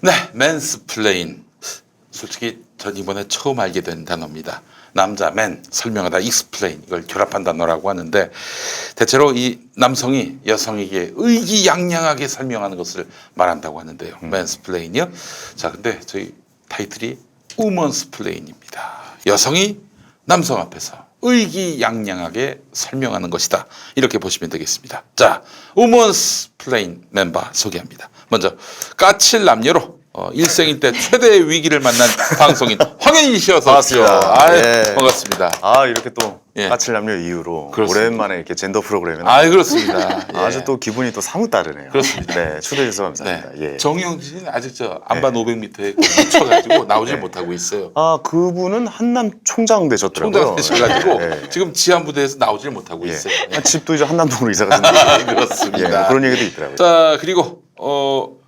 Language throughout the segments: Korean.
네, 맨스플레인. 솔직히 전 이번에 처음 알게 된 단어입니다. 남자 맨 설명하다 익스플레인 이걸 결합한 단어라고 하는데 대체로 이 남성이 여성에게 의기양양하게 설명하는 것을 말한다고 하는데요. 맨스플레인이요. 자, 근데 저희 타이틀이 우먼스플레인입니다. 여성이 남성 앞에서 의기양양하게 설명하는 것이다. 이렇게 보시면 되겠습니다. 자, 우먼스플레인 멤버 소개합니다. 먼저 까칠 남녀로 일생일 때 최대의 위기를 만난 방송인 황현희 씨 어서 오십시오. 예. 반갑습니다. 이렇게 또 예. 까칠 남녀 이후로 그렇습니다. 오랜만에 이렇게 젠더 프로그램에 그렇습니다. 예. 아주 또 기분이 또 사뭇 다르네요. 그렇습니다. 네, 초대해 주셔서 감사합니다. 네. 예. 정영 씨는 아직 저 안반 500m에 묻혀가지고 나오질 못하고 있어요. 그분은 한남 총장 되셨더라고요. 총장 되셔가지고 네. 지금 지한부대에서 나오질 못하고 예. 있어요. 예. 집도 이제 한남동으로 이사 가셨는데 그렇습니다. 그런 얘기도 있더라고요. 자, 그리고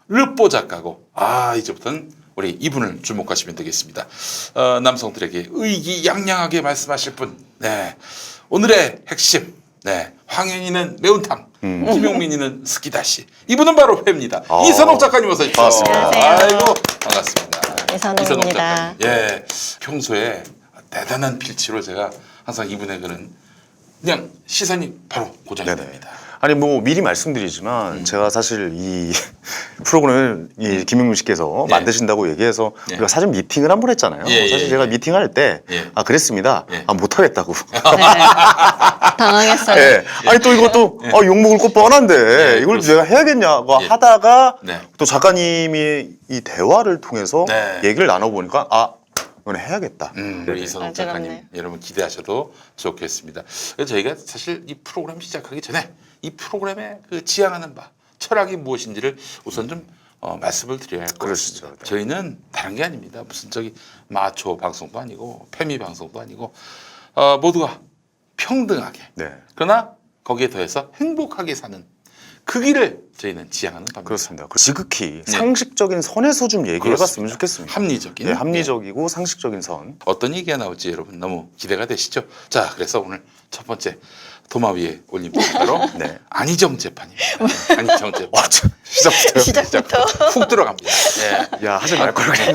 르뽀 작가고 이제부터는 우리 이분을 주목하시면 되겠습니다. 남성들에게 의기양양하게 말씀하실 분. 네. 오늘의 핵심. 네. 황현희는 매운탕. 김용민이는 스키다시. 이분은 바로 회입니다. 이선옥 작가님 어서 오십시오. 반갑습니다. 안녕하세요. 아이고 반갑습니다. 이선옥입니다. 작가님. 예. 평소에 대단한 필치로 제가 항상 이분의 그런 그냥 시선이 바로 고정이 네네. 됩니다. 아니 뭐 미리 말씀드리지만 제가 사실 이 프로그램을 이 김용민 씨께서 예. 만드신다고 얘기해서 예. 우리가 사전 미팅을 한번 했잖아요. 예, 사실 예, 제가 예. 미팅할 때 예. 그랬습니다. 예. 못하겠다고. 네. 당황했어요. 예. 아니 또 이것도 욕 먹을 거 뻔한데 예, 이걸 그렇습니다. 내가 해야겠냐고 예. 하다가 네. 또 작가님이 이 대화를 통해서 네. 얘기를 나눠보니까 이건 해야겠다. 우리 이선옥 작가님 맞아요. 여러분 기대하셔도 좋겠습니다. 그래서 저희가 사실 이 프로그램 시작하기 전에 이 프로그램의 그 지향하는 바 철학이 무엇인지를 우선 좀 말씀을 드려야 할 것 그러시죠. 같습니다. 저희는 다른 게 아닙니다. 무슨 마초 방송도 아니고 페미 방송도 아니고 모두가 평등하게 네. 그러나 거기에 더해서 행복하게 사는 그 길을 저희는 지향하는 겁니다. 그렇습니다. 지극히 상식적인 선에서 좀 얘기해봤으면 좋겠습니다. 합리적인 네, 합리적이고 상식적인 선. 어떤 얘기가 나올지 여러분 너무 기대가 되시죠? 자, 그래서 오늘 첫 번째 도마 위에 올린 분으로 네. 안희정 재판입니다. 안희정 재판. 시작부터요? 훅 들어갑니다. 예. 야 하지 말 걸 그랬네.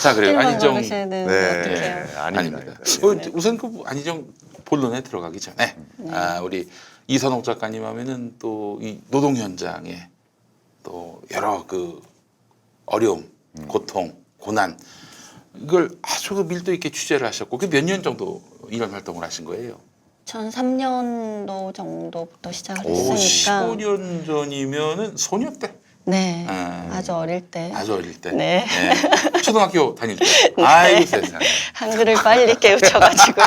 자, 그래요. 안희정 고르셔야 되는데 네. 어떡해요. 아닙니다. 예. 우선 그 안희정 본론에 들어가기 전에 우리 이선옥 작가님 하면은 또 이 노동 현장에 또 여러 그 어려움, 고통, 고난 이걸 아주 그 밀도 있게 취재를 하셨고 그 몇 년 정도 이런 활동을 하신 거예요? 전 3년도 정도부터 시작을 오, 했으니까 15년 전이면은 소녀 때, 네, 음. 아주 어릴 때 아주 어릴 때, 네. 초등학교 다닐 때, 아이고 세상에. 한글을 빨리 깨우쳐가지고요.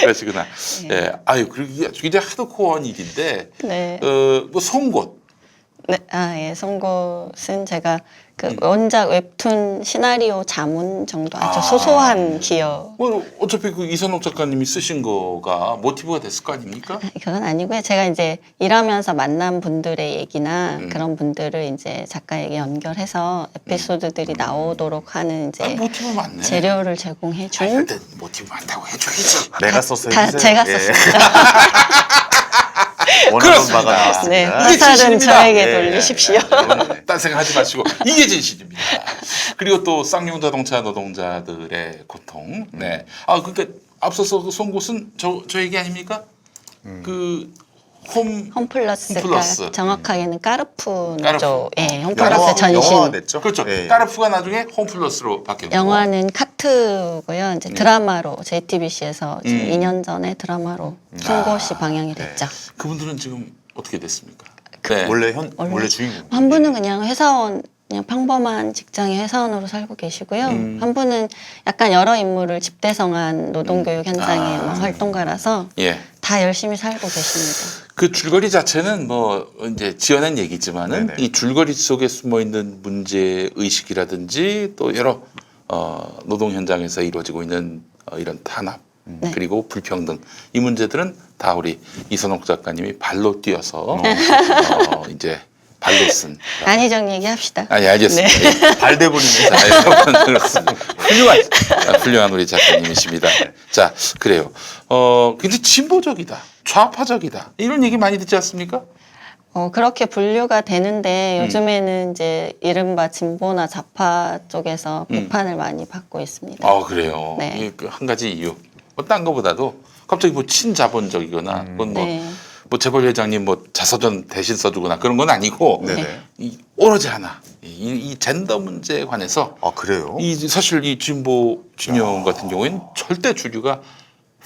그러시구나. 예, 아유 그리고 이게 굉장히 하드코어한 일인데, 네. 뭐 송곳. 네, 예, 송곳은 제가 그 원작 웹툰 시나리오 자문 정도 아주 소소한 기여. 뭐 어차피 그 이선옥 작가님이 쓰신 거가 모티브가 됐을 거 아닙니까? 그건 아니고요. 제가 이제 일하면서 만난 분들의 얘기나 그런 분들을 이제 작가에게 연결해서 에피소드들이 나오도록 하는 이제 모티브 많네. 재료를 제공해 준. 일단 모티브 많다고 해줘야지. 내가 썼어요. 다 제가 썼습니다. 원하던 그렇습니다. 바가 나왔습니다. 네, 이게 화살은 진실입니다. 저에게 예, 돌리십시오. 딴 생각하지 마시고 이게 진실입니다. 그리고 또 쌍용 자동차 노동자들의 고통. 네. 그러니까 앞서서 그 송곳은 저 얘기 아닙니까? 그 홈플러스, 홈플러스. 그러니까 정확하게는 까르푸죠. 까르푸. 예, 홈플러스 전신. 영화 됐죠? 그렇죠. 예. 까르푸가 나중에 홈플러스로 바뀌었고. 영화는 카트고요. 이제 드라마로 JTBC에서 지금 2년 전에 드라마로 송곳이 방영이 됐죠. 그분들은 지금 어떻게 됐습니까? 원래 주인공. 한 분은 그냥 회사원, 그냥 평범한 직장의 회사원으로 살고 계시고요. 한 분은 약간 여러 인물을 집대성한 노동교육 현장의 뭐 활동가라서 예. 다 열심히 살고 계십니다. 그 줄거리 자체는 뭐 이제 지어낸 얘기지만은 네네. 이 줄거리 속에 숨어 있는 문제 의식이라든지 또 여러 노동 현장에서 이루어지고 있는 이런 탄압 그리고 불평등 이 문제들은 다 우리 이선옥 작가님이 발로 뛰어서 이제 발로 쓴 안희정 얘기합시다. 알겠습니다. 발대본입니다. 그렇습니다. 훌륭한 우리 작가님이십니다. 자, 그래요. 굉장히 진보적이다, 좌파적이다 이런 얘기 많이 듣지 않습니까? 그렇게 분류가 되는데 요즘에는 이제 이른바 진보나 좌파 쪽에서 비판을 많이 받고 있습니다. 그래요. 네. 이게 그한 가지 이유. 딴 거보다도 갑자기 뭐 친자본적이거나 그건 뭐, 네. 뭐 재벌 회장님 뭐 자서전 대신 써주거나 그런 건 아니고 네네. 오로지 하나 이 젠더 문제에 관해서 아 그래요? 사실 이 진보 진영 같은 경우에는 절대 주류가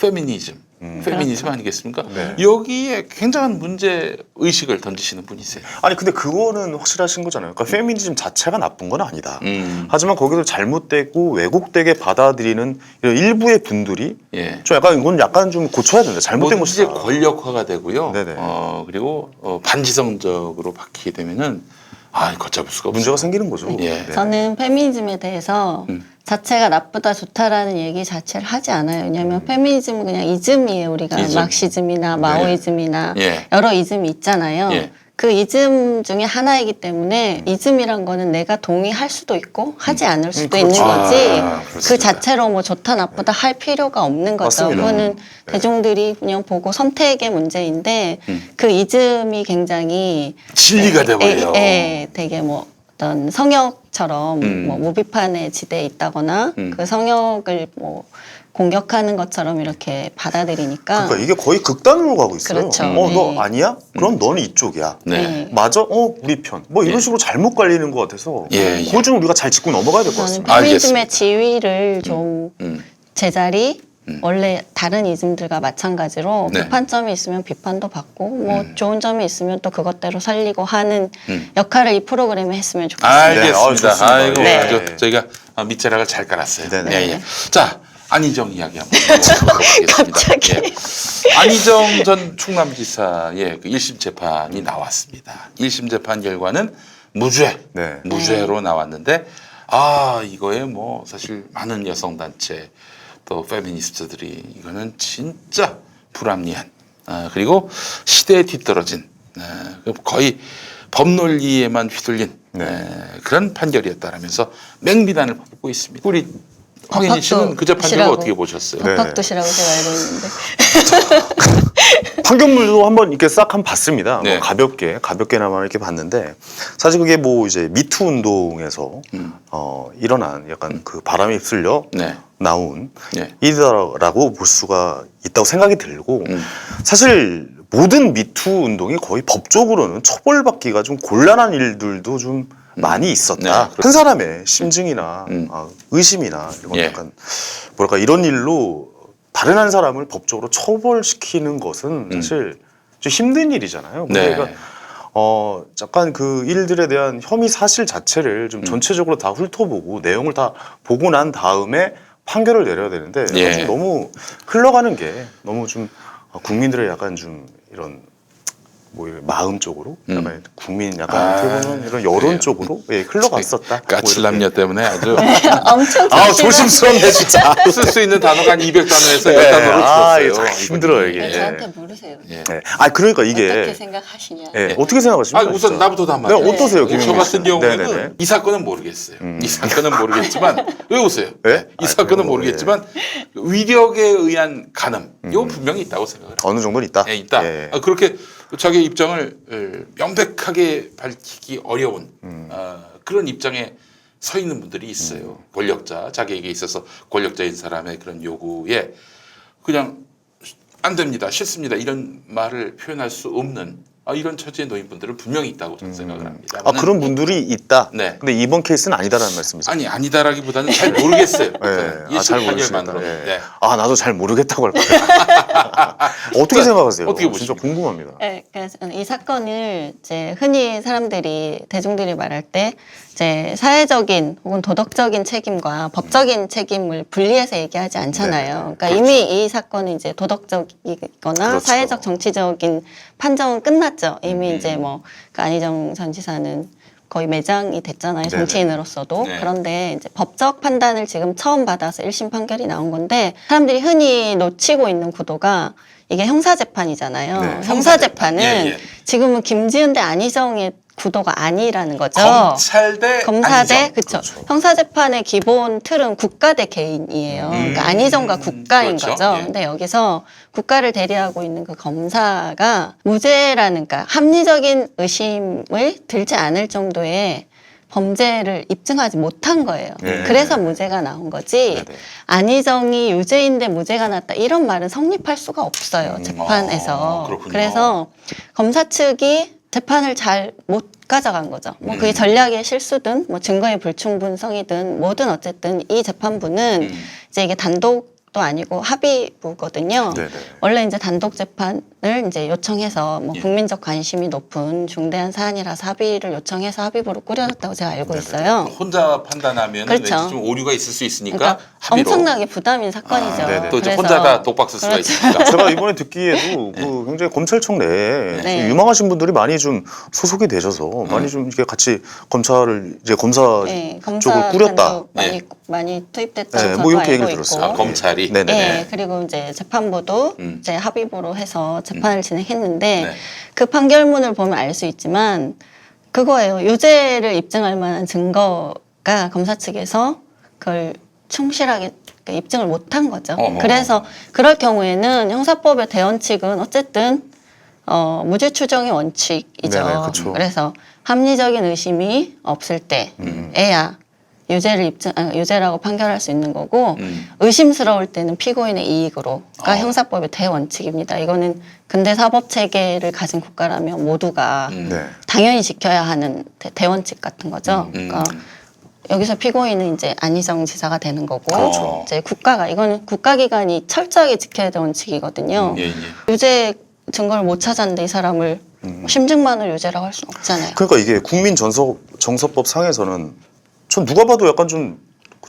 페미니즘 그렇죠. 아니겠습니까? 네. 여기에 굉장한 문제 의식을 던지시는 분이세요. 아니 근데 그거는 확실하신 거잖아요. 그러니까 페미니즘 자체가 나쁜 건 아니다. 음. 하지만 거기서 잘못되고 왜곡되게 받아들이는 이런 일부의 분들이 예. 좀 약간 이건 약간 좀 고쳐야 된다. 잘못된 뭐든지 것이다. 권력화가 되고요. 네네. 그리고 반지성적으로 바뀌게 되면은 걷잡을 수가 없어요. 문제가 생기는 거죠. 예. 네. 저는 페미니즘에 대해서 자체가 나쁘다 좋다라는 얘기 자체를 하지 않아요. 왜냐하면 페미니즘은 그냥 이즘이에요. 우리가 이즘. 마르크시즘이나 마오이즘이나 예. 여러 이즘이 있잖아요. 예. 그 이즘 중에 하나이기 때문에 이즘이란 거는 내가 동의할 수도 있고 하지 않을 수도 있는 그렇죠. 거지 그렇습니다. 그 자체로 뭐 좋다 나쁘다 할 필요가 없는 거죠. 맞습니다. 그거는 대중들이 그냥 보고 선택의 문제인데 그 이즘이 굉장히 진리가 돼버려요. 되게 뭐 어떤 성역처럼 뭐 무비판에 지대에 있다거나 그 성역을 뭐 공격하는 것처럼 이렇게 받아들이니까 그러니까 이게 거의 극단으로 가고 있어요. 그렇죠. 너 네. 아니야? 그럼 너는 이쪽이야. 네. 맞아? 우리 편. 뭐 이런 예. 식으로 잘못 갈리는 것 같아서 예, 그걸 좀 우리가 잘 짚고 넘어가야 될 것 저는 같습니다. 페미니즘의 알겠습니다. 지위를 좀 음. 제자리 원래 다른 이즘들과 마찬가지로 네. 비판점이 있으면 비판도 받고 뭐 좋은 점이 있으면 또 그것대로 살리고 하는 역할을 이 프로그램에 했으면 좋겠습니다. 알겠습니다. 좋습니다. 아이고 네. 아주 저희가 밑자락을 잘 깔았어요. 네네. 예, 예. 자 안희정 이야기 한번 해보도록 하겠습니다. 갑자기. 예. 안희정 전 충남지사의 그 1심 재판이 나왔습니다. 1심 재판 결과는 무죄, 네. 무죄로 나왔는데 이거에 뭐 사실 많은 여성 단체 또 페미니스트들이 이거는 진짜 불합리한 그리고 시대에 뒤떨어진 거의 법논리에만 휘둘린 네. 그런 판결이었다라면서 맹비난을 받고 있습니다. 우리 황인희 씨는 그 재판 결과 법학도시라고. 어떻게 보셨어요? 네. 법학도시라고 제가 알고 있는데 판결문도 한번 이렇게 싹 한번 봤습니다. 네. 뭐 가볍게나마 이렇게 봤는데 사실 그게 뭐 이제 미투 운동에서 일어난 약간 그 바람에 휩쓸려 네. 나온 네. 일이라고 볼 수가 있다고 생각이 들고 사실 모든 미투 운동이 거의 법적으로는 처벌받기가 좀 곤란한 일들도 좀 많이 있었다. 네, 한 사람의 심증이나 의심이나 이런 예. 약간 뭐랄까 이런 일로 다른 한 사람을 법적으로 처벌시키는 것은 사실 좀 힘든 일이잖아요. 네. 그러니까 약간 그 일들에 대한 혐의 사실 자체를 좀 전체적으로 다 훑어보고 내용을 다 보고 난 다음에 판결을 내려야 되는데 약간 예. 좀 너무 흘러가는 게 너무 좀 국민들의 약간 좀 이런 뭐 이런 마음 쪽으로 약간 국민 약간 어떻게 보면 이런 여론 그래요. 쪽으로 흘러갔었다. 까칠남녀 때문에 아주 엄청 조심스럽네 진짜. 쓸 수 있는 단어가 한 200단어에서 네. 10단어를 이거 줄었어요. 참 힘들어요 이게. 네, 저한테 물으세요. 예. 네. 그러니까 이게 어떻게 생각하시냐? 어떻게 생각하십니까? 우선 진짜? 나부터 한번 네, 어떠세요, 저 김용민 같은 씨? 경우에는 네네네. 이 사건은 모르겠어요. 이 사건은 모르겠지만 왜 웃어요? 네? 이 사건은 뭐, 모르겠지만 위력에 의한 간음 이거 분명히 있다고 생각을 해요. 어느 정도는 있다. 예, 있다. 예. 그렇게 자기 입장을 명백하게 밝히기 어려운 그런 입장에 서 있는 분들이 있어요. 권력자, 자기에게 있어서 권력자인 사람의 그런 요구에 그냥 안 됩니다, 싫습니다 이런 말을 표현할 수 없는 이런 처지에 놓인 분들은 분명히 있다고 저는 생각을 합니다. 그런 분들이 있다. 네. 근데 이번 케이스는 아니다라는 말씀이세요? 아니다라기보다는 잘 모르겠어요. 예. 잘 모르겠다. 만들었는데. 예. 나도 잘 모르겠다고 할 거예요. 어떻게 생각하세요? 어떻게 진짜 보십니까? 궁금합니다. 네, 그래서 이 사건을 이제 흔히 대중들이 말할 때 이제 사회적인 혹은 도덕적인 책임과 법적인 책임을 분리해서 얘기하지 않잖아요. 그러니까 이미 이 사건은 이제 도덕적이거나 그렇죠. 사회적 정치적인 판정은 끝났죠. 이미 이제 그 안희정 전 지사는 거의 매장이 됐잖아요. 네네. 정치인으로서도. 네. 그런데 이제 법적 판단을 지금 처음 받아서 1심 판결이 나온 건데 사람들이 흔히 놓치고 있는 구도가 이게 형사재판이잖아요. 네. 형사재판은 예, 예. 지금은 김지은 대 안희정의 구도가 아니라는 거죠. 검찰 대 검사 대 안희정. 그쵸. 그렇죠. 형사재판의 기본 틀은 국가 대 개인이에요. 그러니까 안희정과 국가인 그렇죠. 거죠. 예. 근데 여기서 국가를 대리하고 있는 그 검사가 무죄라는, 그러니까 합리적인 의심을 들지 않을 정도의 범죄를 입증하지 못한 거예요. 네. 그래서 무죄가 나온 거지. 네네. 안희정이 유죄인데 무죄가 났다 이런 말은 성립할 수가 없어요. 재판에서. 그렇군요. 그래서 검사 측이 재판을 잘 못 가져간 거죠. 뭐 그게 전략의 실수든 뭐 증거의 불충분성이든 뭐든 어쨌든 이 재판부는 이제 이게 단독도 아니고 합의부거든요. 네네. 원래 이제 단독 재판을 이제 요청해서 뭐 예. 국민적 관심이 높은 중대한 사안이라서 합의를 요청해서 합의부로 꾸려졌다고 제가 알고 있어요. 혼자 판단하면 그렇죠. 왠지 좀 오류가 있을 수 있으니까 그러니까 합의로. 엄청나게 부담인 사건이죠. 네네. 또 이제 그래서- 혼자가 독박 쓸 수가 그렇죠. 있으니까. 제가 이번에 듣기에도 그 굉장히 검찰청 내에 네. 좀 유망하신 분들이 많이 좀 소속이 되셔서 많이 좀 이렇게 같이 검찰을 이제 검사 네, 쪽을 꾸렸다. 검사들도 많이 네. 많이 투입됐다고 네, 저도 뭐 이렇게 알고 얘기 들었어요. 있고. 검찰이. 네네. 네, 그리고 이제 재판부도 이제 합의부로 해서 재판을 진행했는데 네. 그 판결문을 보면 알 수 있지만 그거예요. 유죄를 입증할 만한 증거가 검사 측에서 그걸 충실하게 입증을 못한 거죠. 어머. 그래서 그럴 경우에는 형사법의 대원칙은 어쨌든 무죄 추정의 원칙이죠. 네네, 그쵸. 그래서 합리적인 의심이 없을 때에야 유죄라고 판결할 수 있는 거고 의심스러울 때는 피고인의 이익으로가 형사법의 대원칙입니다. 이거는 근대 사법 체계를 가진 국가라면 모두가 네. 당연히 지켜야 하는 대원칙 같은 거죠. 그러니까 여기서 피고인은 이제 안희정 지사가 되는 거고 그렇죠. 이제 국가가 이거는 국가기관이 철저하게 지켜야 될 원칙이거든요. 예, 예. 유죄 증거를 못 찾았는데 이 사람을 심증만으로 유죄라고 할 수는 없잖아요. 그러니까 이게 정서법 상에서는 전 누가 봐도 약간 좀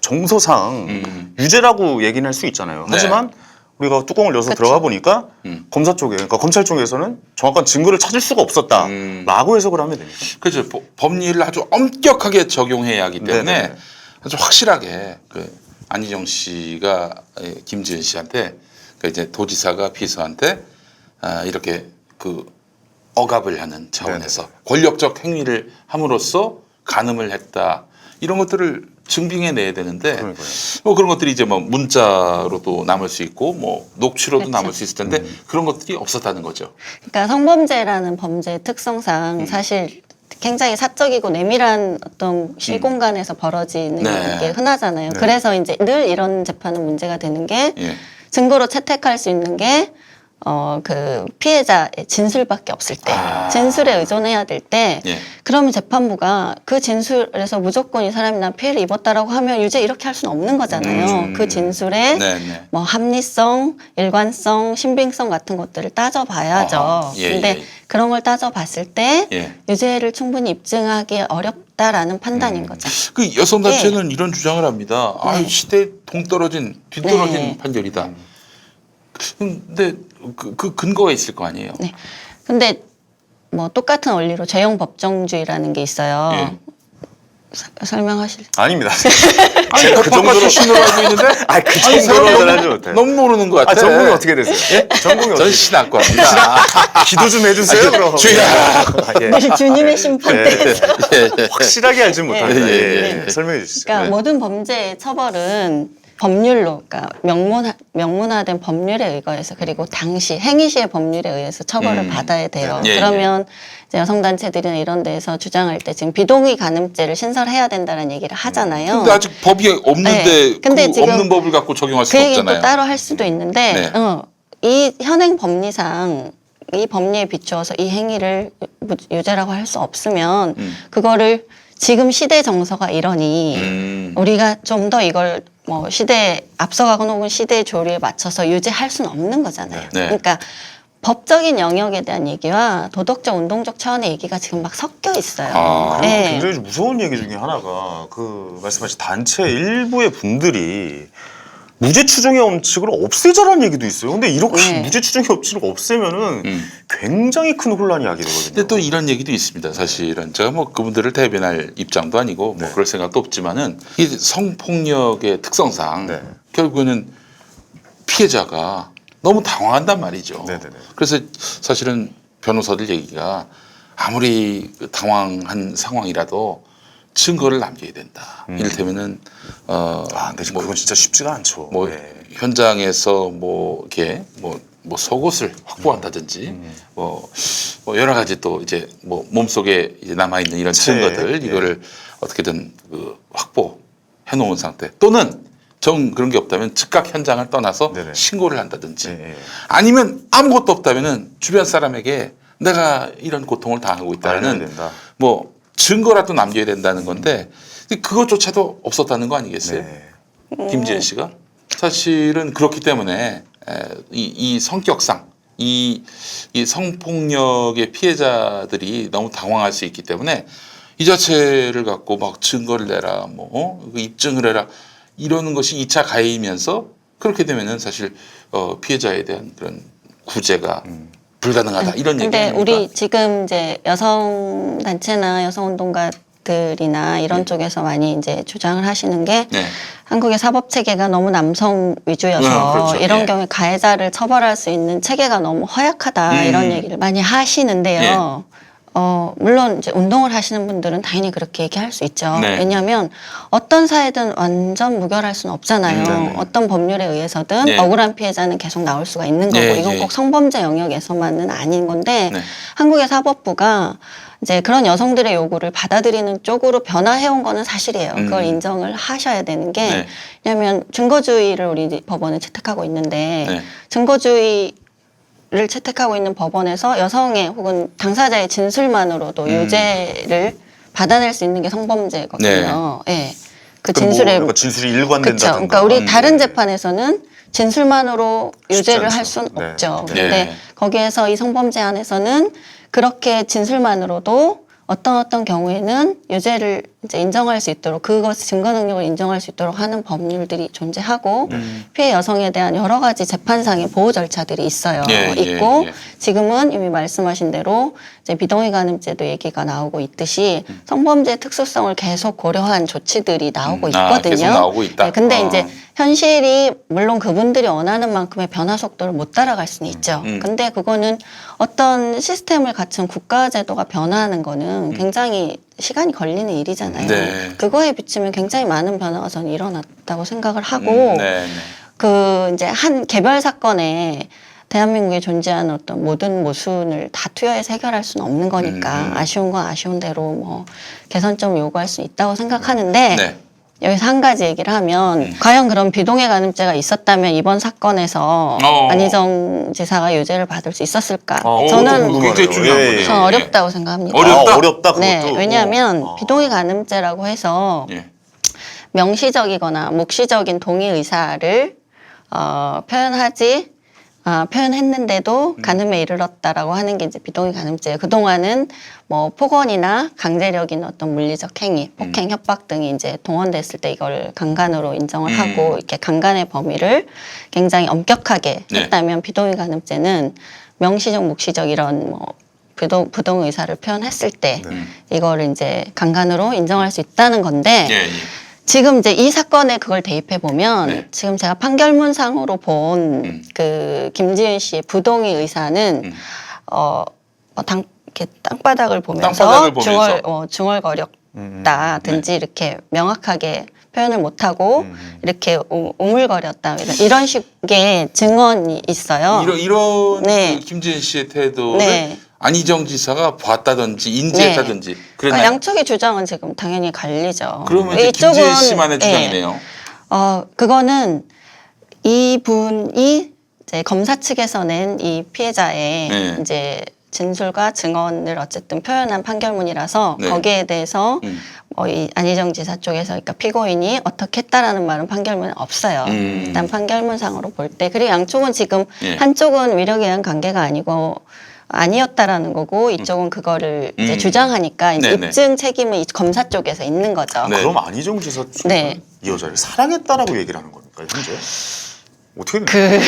정서상 유죄라고 얘기는 할 수 있잖아요. 네. 하지만 우리가 뚜껑을 열어서 그쵸. 들어가 보니까 검사 쪽에, 그러니까 검찰 쪽에서는 정확한 증거를 찾을 수가 없었다라고 해석을 하면 됩니다. 그렇죠. 법리를 아주 엄격하게 적용해야 하기 때문에 네네. 아주 확실하게 그 안희정 씨가 김지은 씨한테 그 이제 도지사가 비서한테 이렇게 그 억압을 하는 차원에서 권력적 행위를 함으로써 간음을 했다. 이런 것들을 증빙해내야 되는데 그러니까요. 뭐 그런 것들이 이제 뭐 문자로도 남을 수 있고 뭐 녹취로도 그렇죠. 남을 수 있을 텐데 그런 것들이 없었다는 거죠. 그러니까 성범죄라는 범죄의 특성상 사실 굉장히 사적이고 내밀한 어떤 실공간에서 벌어지는 네. 게 흔하잖아요. 그래서 이제 늘 이런 재판은 문제가 되는 게 예. 증거로 채택할 수 있는 게 그 피해자의 진술밖에 없을 때, 진술에 의존해야 될 때, 예. 그러면 재판부가 그 진술에서 무조건 이 사람이 난 피해를 입었다라고 하면 유죄 이렇게 할 수는 없는 거잖아요. 그 진술에 네, 네. 뭐 합리성, 일관성, 신빙성 같은 것들을 따져봐야죠. 어허. 예, 근데 예. 그런 걸 따져봤을 때 예. 유죄를 충분히 입증하기 어렵다라는 판단인 거죠. 그 여성단체는 이런 주장을 합니다. 아, 시대 동떨어진 뒤떨어진 네. 판결이다. 근데 그 근거가 있을 거 아니에요. 네. 근데 뭐 똑같은 원리로 죄형 법정주의라는 게 있어요. 예. 설명하실? 아닙니다. 아니, 제가 법학과 출신으로 알고 있는데 아니, 그 아니, 정도로는 사람이 하지 못해요. 너무 모르는 것 같아. 전공이 어떻게 되세요? 예? 전공이 전 어떻게 신학과입니다. 기도 좀 해주세요, 그럼. 주야. 아, 예. 늘 주님의 심판 예. 때. 확실하게 알지 못합니다. 예, 예, 예. 설명해 주시죠. 그러니까 모든 범죄의 처벌은 법률로, 그러니까 명문화된 법률에 의거해서 그리고 당시 행위 시의 법률에 의해서 처벌을 받아야 돼요. 예, 그러면 이제 여성단체들이나 이런 데서 주장할 때 지금 비동의 간음죄를 신설해야 된다는 얘기를 하잖아요. 근데 아직 법이 없는데 네. 근데 그 지금 없는 법을 갖고 적용할 그 수가 얘기 또 없잖아요. 따로 할 수도 있는데 네. 이 현행 법리상 이 법리에 비추어서 이 행위를 유죄라고 할 수 없으면 그거를 지금 시대 정서가 이러니 우리가 좀 더 이걸 뭐 시대에 앞서가거나 혹은 시대의 조류에 맞춰서 유죄할 수는 없는 거잖아요. 네. 그러니까 법적인 영역에 대한 얘기와 도덕적, 운동적 차원의 얘기가 지금 막 섞여 있어요. 아. 그리고 네. 굉장히 무서운 얘기 중에 하나가 그 말씀하신 단체 일부의 분들이 무죄 추정의 원칙을 없애자라는 얘기도 있어요. 근데 이렇게 네. 무죄 추정의 원칙을 없애면은 굉장히 큰 혼란이 야기 되거든요. 근데 또 이런 얘기도 있습니다. 사실은 제가 뭐 그분들을 대변할 입장도 아니고 뭐 그럴 생각도 없지만은 이 성폭력의 특성상 네. 결국에는 피해자가 너무 당황한단 말이죠. 네네네. 그래서 사실은 변호사들 얘기가 아무리 그 당황한 상황이라도 증거를 남겨야 된다. 이를테면은 근데 그건 진짜 쉽지가 않죠. 뭐 네. 현장에서 뭐 이렇게 뭐 속옷을 확보한다든지 뭐 여러 가지 또 이제 뭐 몸속에 이제 남아 있는 이런 증거들 예. 이거를 어떻게든 그 확보해 놓은 상태 또는 정 그런 게 없다면 즉각 현장을 떠나서 네네. 신고를 한다든지 예. 아니면 아무것도 없다면은 주변 사람에게 내가 이런 고통을 당하고 알려야 있다는 된다. 뭐 증거라도 남겨야 된다는 건데 그것조차도 없었다는 거 아니겠어요? 네. 김지혜 씨가 사실은 그렇기 때문에 이 성격상 이 성폭력의 피해자들이 너무 당황할 수 있기 때문에 이 자체를 갖고 막 증거를 내라 뭐 입증을 해라 이러는 것이 2차 가해이면서 그렇게 되면은 사실 피해자에 대한 그런 구제가 불가능하다 이런 얘기 근데 아닙니까? 우리 지금 이제 여성 단체나 여성 운동가들이나 이런 쪽에서 많이 이제 주장을 하시는 게 네. 한국의 사법 체계가 너무 남성 위주여서 그렇죠. 이런 예. 경우에 가해자를 처벌할 수 있는 체계가 너무 허약하다 이런 얘기를 많이 하시는데요. 물론 이제 운동을 하시는 분들은 당연히 그렇게 얘기할 수 있죠. 네. 왜냐하면 어떤 사회든 완전 무결할 수는 없잖아요. 네네. 어떤 법률에 의해서든 네. 억울한 피해자는 계속 나올 수가 있는 거고 네, 이건 네. 꼭 성범죄 영역에서만은 아닌 건데 네. 한국의 사법부가 이제 그런 여성들의 요구를 받아들이는 쪽으로 변화해온 거는 사실이에요. 그걸 인정을 하셔야 되는 게 네. 왜냐하면 증거주의를 우리 법원은 채택하고 있는데 네. 증거주의 를 채택하고 있는 법원에서 여성의 혹은 당사자의 진술만으로도 유죄를 받아낼 수 있는 게 성범죄거든요. 예. 그 진술에 그러니까 진술이 그렇죠. 일관된다든가. 그러니까 우리 다른 재판에서는 진술만으로 유죄를 쉽지 할 수는 않죠. 네. 없죠. 네. 근데 네. 거기에서 이 성범죄 안에서는 그렇게 진술만으로도 어떤 경우에는 유죄를 이제 인정할 수 있도록 그것 증거 능력을 인정할 수 있도록 하는 법률들이 존재하고 피해 여성에 대한 여러 가지 재판상의 보호 절차들이 있어요. 예, 예, 있고 예. 지금은 이미 말씀하신 대로 이제 비동의 가늠죄도 얘기가 나오고 있듯이 성범죄 특수성을 계속 고려한 조치들이 나오고 있거든요. 계속 나오고 있다. 네, 근데 이제 현실이 물론 그분들이 원하는 만큼의 변화 속도를 못 따라갈 수는 있죠. 근데 그거는 어떤 시스템을 갖춘 국가 제도가 변화하는 거는 굉장히 시간이 걸리는 일이잖아요. 네. 그거에 비추면 굉장히 많은 변화가 저는 일어났다고 생각을 하고 네, 네. 그 이제 한 개별 사건에 대한민국에 존재하는 어떤 모든 모순을 다 투여해서 해결할 수는 없는 거니까 아쉬운 건 아쉬운 대로 뭐 개선점을 요구할 수 있다고 생각하는데 네. 여기서 한 가지 얘기를 하면 과연 그런 비동의 가늠죄가 있었다면 이번 사건에서 안희정 지사가 유죄를 받을 수 있었을까? 저는 궁금하네요. 굉장히 중요한 예, 예. 거네요. 저는 어렵다고 생각합니다. 어렵다? 어렵다 그것도. 네, 왜냐하면 어. 비동의 가늠죄라고 해서 예. 명시적이거나 묵시적인 동의 의사를 표현했는데도 가늠에 이르렀다라고 하는 게 이제 비동의 가늠죄예요. 그동안은 뭐 폭언이나 강제력인 어떤 물리적 행위, 폭행, 협박 등이 이제 동원됐을 때 이걸 강간으로 인정을 하고 이렇게 강간의 범위를 굉장히 엄격하게 네. 했다면 비동의 가늠죄는 명시적, 묵시적 이런 뭐 부동 의사를 표현했을 때 이거를 이제 강간으로 인정할 수 있다는 건데 예, 예. 지금 이제 이 사건에 그걸 대입해 보면 네. 지금 제가 판결문상으로 본 그 김지은 씨의 부동의 의사는 이렇게 땅바닥을 보면서, 땅바닥을 보면서. 중얼거렸다든지 이렇게 명확하게 표현을 못하고 이렇게 우물거렸다 이런 식의 증언이 있어요. 이런 네. 그 김지은 씨의 태도를 네. 안희정 지사가 봤다든지 인지했다든지 그랬나요? 그러니까 양쪽의 주장은 지금 당연히 갈리죠. 그러면 이제 김지은 씨만의 주장이네요. 그거는 이분이 이제 검사 측에서 낸 이 피해자의 네. 이제 진술과 증언을 어쨌든 표현한 판결문이라서 네. 거기에 대해서 이 안희정 지사 쪽에서 그러니까 피고인이 어떻게 했다라는 말은 판결문에 없어요. 일단 판결문상으로 볼 때 그리고 양쪽은 지금 예. 한쪽은 위력에 의한 관계가 아니었다라는 거고 이쪽은 그거를 이제 주장하니까 이제 네네. 입증 책임은 이 검사 쪽에서 있는 거죠. 네. 그럼 안희정 지사 쪽은 네. 이 여자를 사랑했다라고 얘기를 하는 겁니까 현재? 어떻게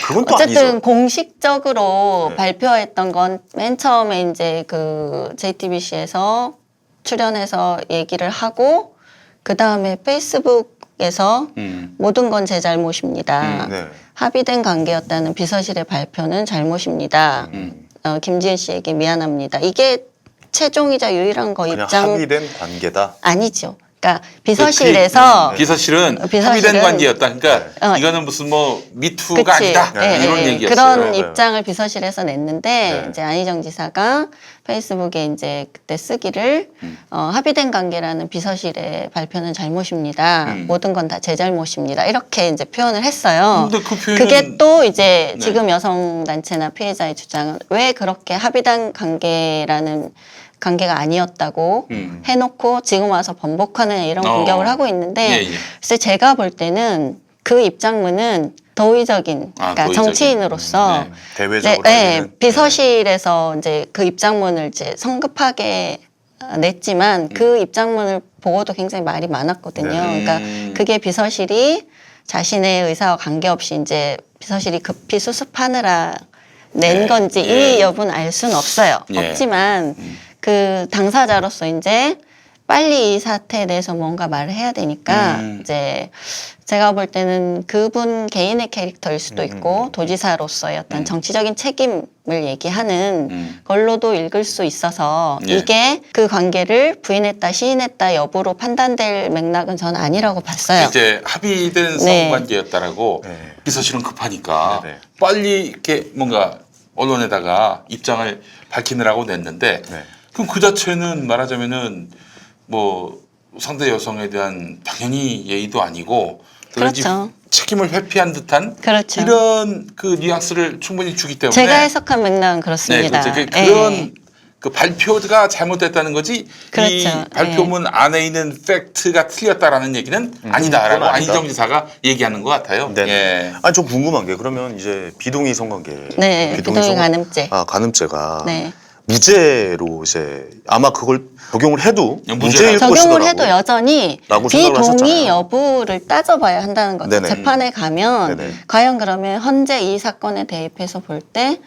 그건 또 어쨌든 아니죠. 공식적으로 네. 발표했던 건 맨 처음에 이제 그 JTBC에서 출연해서 얘기를 하고 그 다음에 페이스북에서 모든 건 제 잘못입니다. 네. 합의된 관계였다는 비서실의 발표는 잘못입니다. 김지은 씨에게 미안합니다. 이게 최종이자 유일한 거 그냥 입장 합의된 관계다. 아니죠. 그러니까 비서실에서 비서실은 비서실은- 합의된 관계였다. 그러니까 어, 이거는 무슨 뭐 미투가 그치. 아니다 예, 이런 예. 얘기였어요. 그런 네. 입장을 비서실에서 냈는데 네. 이제 안희정 지사가 페이스북에 이제 그때 쓰기를 합의된 관계라는 비서실의 발표는 잘못입니다. 모든 건 다 제 잘못입니다. 이렇게 이제 표현을 했어요. 근데 그 표현은- 그게 또 이제 네. 지금 여성 단체나 피해자의 주장은 왜 그렇게 합의된 관계가 아니었다고 해놓고 지금 와서 번복하느냐 이런 공격을 하고 있는데 예, 예. 글쎄 제가 볼 때는 그 입장문은 도의적인 그러니까 도의적인. 정치인으로서 네. 대외적으로 네, 알리는- 비서실에서 이제 그 입장문을 이제 성급하게 냈지만 그 입장문을 보고도 굉장히 말이 많았거든요. 네. 그러니까 그게 비서실이 자신의 의사와 관계없이 이제 비서실이 급히 수습하느라 낸 네. 건지 예. 이 여부는 알 수는 없어요. 예. 없지만 그 당사자로서 이제 빨리 이 사태에 대해서 뭔가 말을 해야 되니까 이제 제가 볼 때는 그분 개인의 캐릭터일 수도 있고 도지사로서의 어떤 정치적인 책임을 얘기하는 걸로도 읽을 수 있어서 예. 이게 그 관계를 부인했다 시인했다 여부로 판단될 맥락은 저는 아니라고 봤어요. 이제 합의된 네. 성관계였다라고 네. 비서실은 급하니까 네, 네. 빨리 이렇게 뭔가 언론에다가 입장을 밝히느라고 냈는데 네. 그럼 그 자체는 말하자면은 뭐 상대 여성에 대한 당연히 예의도 아니고 그런지 그렇죠. 책임을 회피한 듯한 그렇죠. 이런 그 뉘앙스를 충분히 주기 때문에 제가 해석한 맥락은 네, 그렇습니다. 그렇죠. 예. 그런 그 발표가 잘못됐다는 거지 이 그렇죠. 발표문 안에 있는 팩트가 틀렸다라는 얘기는 아니다라고 그건 아니다. 안희정 지사가 얘기하는 것 같아요. 네. 예. 아니 좀 궁금한 게 그러면 이제 비동의 성관계, 네, 비동의 간음죄. 간음죄가 네. 무죄로 이제 아마 그걸 적용을 해도 무죄라. 무죄일 적용을 것이더라고. 해도 여전히 라고 생각을 비동의 하셨잖아요. 여부를 따져봐야 한다는 거죠. 네네. 재판에 가면 네네. 과연 그러면 현재 이 사건에 대입해서 볼 때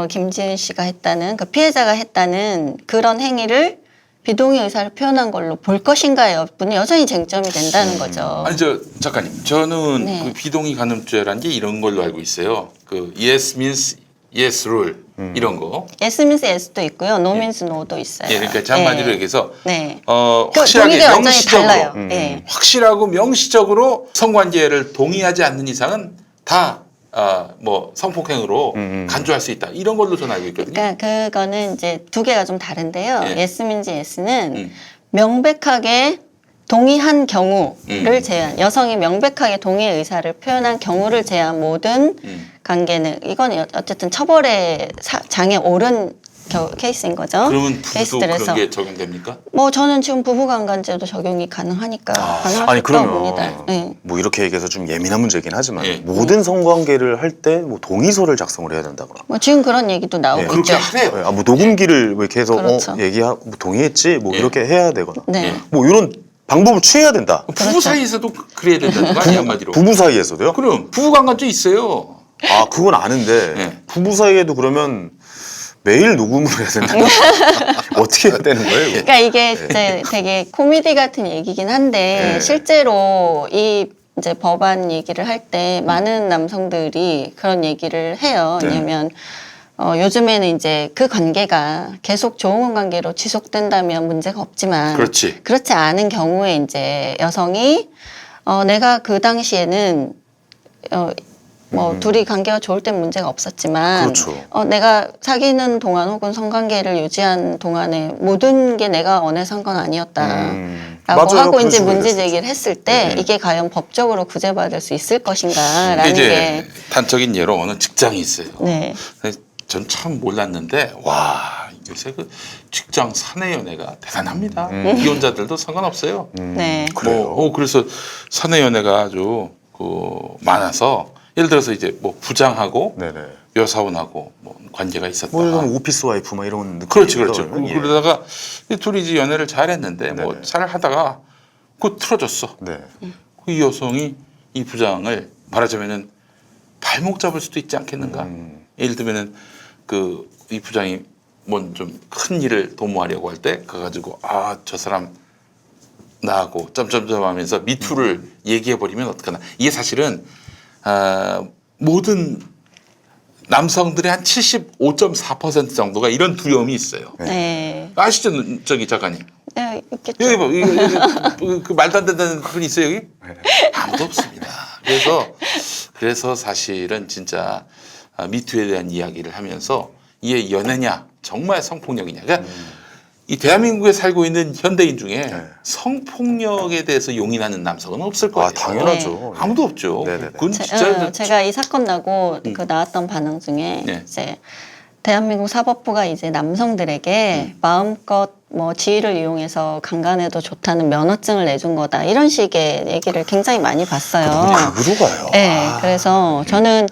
김지은 씨가 했다는 그 피해자가 했다는 그런 행위를 비동의 의사를 표현한 걸로 볼 것인가의 여부는 여전히 쟁점이 된다는 거죠. 아니 저 작가님, 저는 네. 그 비동의 간음죄라는 게 이런 걸로 알고 있어요. 그 yes means yes rule 이런 거. yes means yes도 있고요. no means no도 있어요. 예, 그러니까 한마디로 네. 얘기해서 네. 확실하게 동의가 완전히 명시적으로 달라요. 네. 확실하고 명시적으로 성관계를 동의하지 않는 이상은 다 뭐 성폭행으로 간주할 수 있다. 이런 걸로 저는 알고 있거든요. 그러니까 그거는 이제 두 개가 좀 다른데요. 예. yes means yes는 명백하게 동의한 경우를 제한, 여성이 명백하게 동의의 의사를 표현한 경우를 제한 모든 관계는 이건 어쨌든 처벌의 장에 오른 케이스인 거죠. 그러면 부부도 케이스들에서. 그런 게 적용됩니까? 뭐 저는 지금 부부간간죄도 적용이 가능하니까 가능할 아니 수 있다고 그러면 봅니다. 네. 뭐 이렇게 얘기해서 좀 예민한 문제긴 하지만 예. 모든 성관계를 할 때 뭐 동의서를 작성을 해야 된다거나. 뭐 지금 그런 얘기도 나오고 네. 그렇게 있죠. 하래요. 뭐 녹음기를 뭐 이렇게 해서 그렇죠. 얘기하 뭐 동의했지 뭐 예. 이렇게 해야 되거나. 네. 예. 뭐 이런 방법을 취해야 된다. 부부 그렇죠. 사이에서도 그래야 된다는 거 아니야 한마디로? 부부 사이에서도요? 그럼 부부간간죄 있어요. 아 그건 아는데 예. 부부 사이에도 그러면 매일 녹음을 해야 된다. 어떻게 해야 되는 거예요? 이거? 그러니까 이게 이제 되게 코미디 같은 얘기긴 한데 네. 실제로 이 이제 법안 얘기를 할 때 많은 남성들이 그런 얘기를 해요. 네. 왜냐면 요즘에는 이제 그 관계가 계속 좋은 관계로 지속된다면 문제가 없지만 그렇지. 그렇지 않은 경우에 이제 여성이 내가 그 당시에는 뭐 둘이 관계가 좋을 땐 문제가 없었지만 그렇죠. 내가 사귀는 동안 혹은 성관계를 유지한 동안에 모든 게 내가 원해서 한 건 아니었다. 라고 맞아요. 하고 그런 이제 식으로 문제 얘기했었죠. 제기를 했을 때 이게 과연 법적으로 구제받을 수 있을 것인가라는 이제 게 단적인 예로 어느 직장이 있어요. 네. 전 참 몰랐는데 와 요새 그 직장 사내 연애가 대단합니다. 이혼자들도 상관없어요. 네. 그래요. 그래서 사내 연애가 아주 많아서 예를 들어서 이제 뭐 부장하고 네네. 여사원하고 뭐 관계가 있었다. 뭐 이런 오피스 와이프 막 이런 느낌. 그렇지, 그렇죠. 예. 그러다가 이 둘이 이제 연애를 잘했는데 뭐 네네. 잘 하다가 그 틀어졌어. 네. 이 여성이 이 부장을 말하자면은 발목 잡을 수도 있지 않겠는가? 예를 들면은 그 이 부장이 뭔 좀 큰 일을 도모하려고 할 때 가가지고 저 사람 나하고 점점점 하면서 미투를 얘기해 버리면 어떡하나? 이게 사실은 모든 남성들의 한 75.4% 정도가 이런 두려움이 있어요. 네. 아시죠, 저기 작가님? 네, 있겠죠. 여기 봐, 그 말도 안 된다는 분 있어요 여기? 아무도 없습니다. 그래서 사실은 진짜 미투에 대한 이야기를 하면서 이게 연애냐 정말 성폭력이냐. 그러니까 이 대한민국에 살고 있는 현대인 중에 성폭력에 대해서 용인하는 남성은 없을 거예요. 아, 당연하죠. 아무도 없죠. 네네네. 그건 진짜 제가 이 사건 나고 그 나왔던 반응 중에 네. 이제 대한민국 사법부가 이제 남성들에게 마음껏 뭐 지위를 이용해서 강간해도 좋다는 면허증을 내준 거다 이런 식의 얘기를 굉장히 많이 봤어요. 극으로 가요. 네, 그래서 저는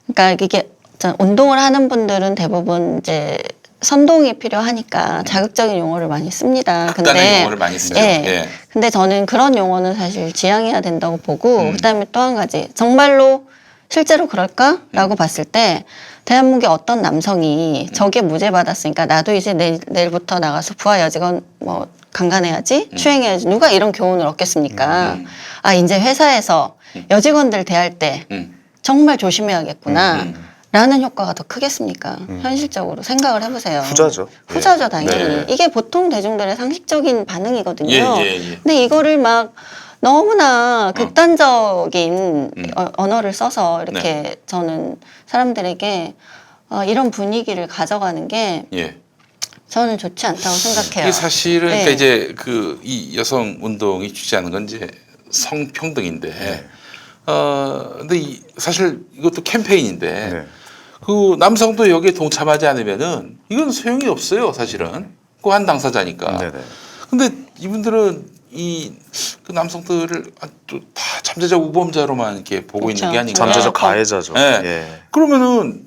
그러니까 이게 운동을 하는 분들은 대부분 이제 선동이 필요하니까 자극적인 용어를 많이 씁니다. 극단의 용어를 많이 쓰죠. 예. 예. 근데 저는 그런 용어는 사실 지양해야 된다고 보고 그다음에 또 한 가지 정말로 실제로 그럴까라고 봤을 때 대한민국의 어떤 남성이 저게 무죄 받았으니까 나도 이제 내일부터 나가서 부하 여직원 뭐 강간해야지 추행해야지 누가 이런 교훈을 얻겠습니까? 아 이제 회사에서 여직원들 대할 때 정말 조심해야겠구나. 라는 효과가 더 크겠습니까? 현실적으로 생각을 해보세요. 후자죠. 후자죠, 당연히. 네. 이게 보통 대중들의 상식적인 반응이거든요. 예. 근데 이거를 막 너무나 극단적인 언어를 써서 이렇게 네. 저는 사람들에게 이런 분위기를 가져가는 게 예. 저는 좋지 않다고 생각해요. 이게 사실은 네. 그러니까 이제 그 이 여성 운동이 주장하는 건 이제 성평등인데, 근데 사실 이것도 캠페인인데, 네. 그 남성도 여기에 동참하지 않으면은 이건 소용이 없어요, 사실은. 고한 당사자니까. 네네. 근데 이분들은 그 남성들을 또 다 잠재적 우범자로만 이렇게 보고 그렇죠. 있는 게 아닌가. 잠재적 가해자죠. 네. 예. 그러면은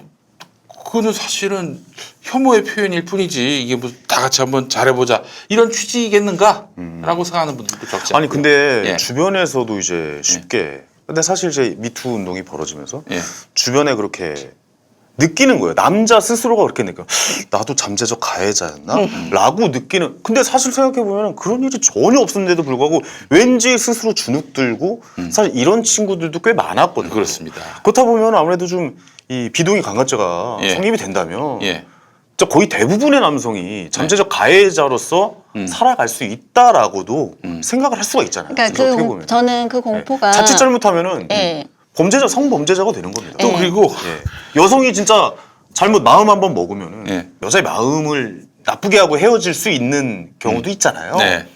그거는 사실은 혐오의 표현일 뿐이지 이게 뭐 다 같이 한번 잘해보자 이런 취지겠는가라고 생각하는 분들도 적지 않고. 아니 근데 예. 주변에서도 이제 쉽게 근데 사실 이제 미투 운동이 벌어지면서 예. 주변에 그렇게 느끼는 거예요. 남자 스스로가 그렇게 느껴. 나도 잠재적 가해자였나? 라고 느끼는. 근데 사실 생각해보면 그런 일이 전혀 없었는데도 불구하고 왠지 스스로 주눅 들고 사실 이런 친구들도 꽤 많았거든요. 그렇습니다. 그렇다 보면 아무래도 좀 이 비동의 강간죄가 예. 성립이 된다면 예. 진짜 거의 대부분의 남성이 잠재적 가해자로서 살아갈 수 있다라고도 생각을 할 수가 있잖아요. 그러니까 어떻게 보면. 저는 그 공포가 자칫 잘못하면은 예. 범죄자 성범죄자가 되는 겁니다. 또 그리고 예. 여성이 진짜 잘못 마음 한번 먹으면은 예. 여자의 마음을 나쁘게 하고 헤어질 수 있는 경우도 있잖아요. 네.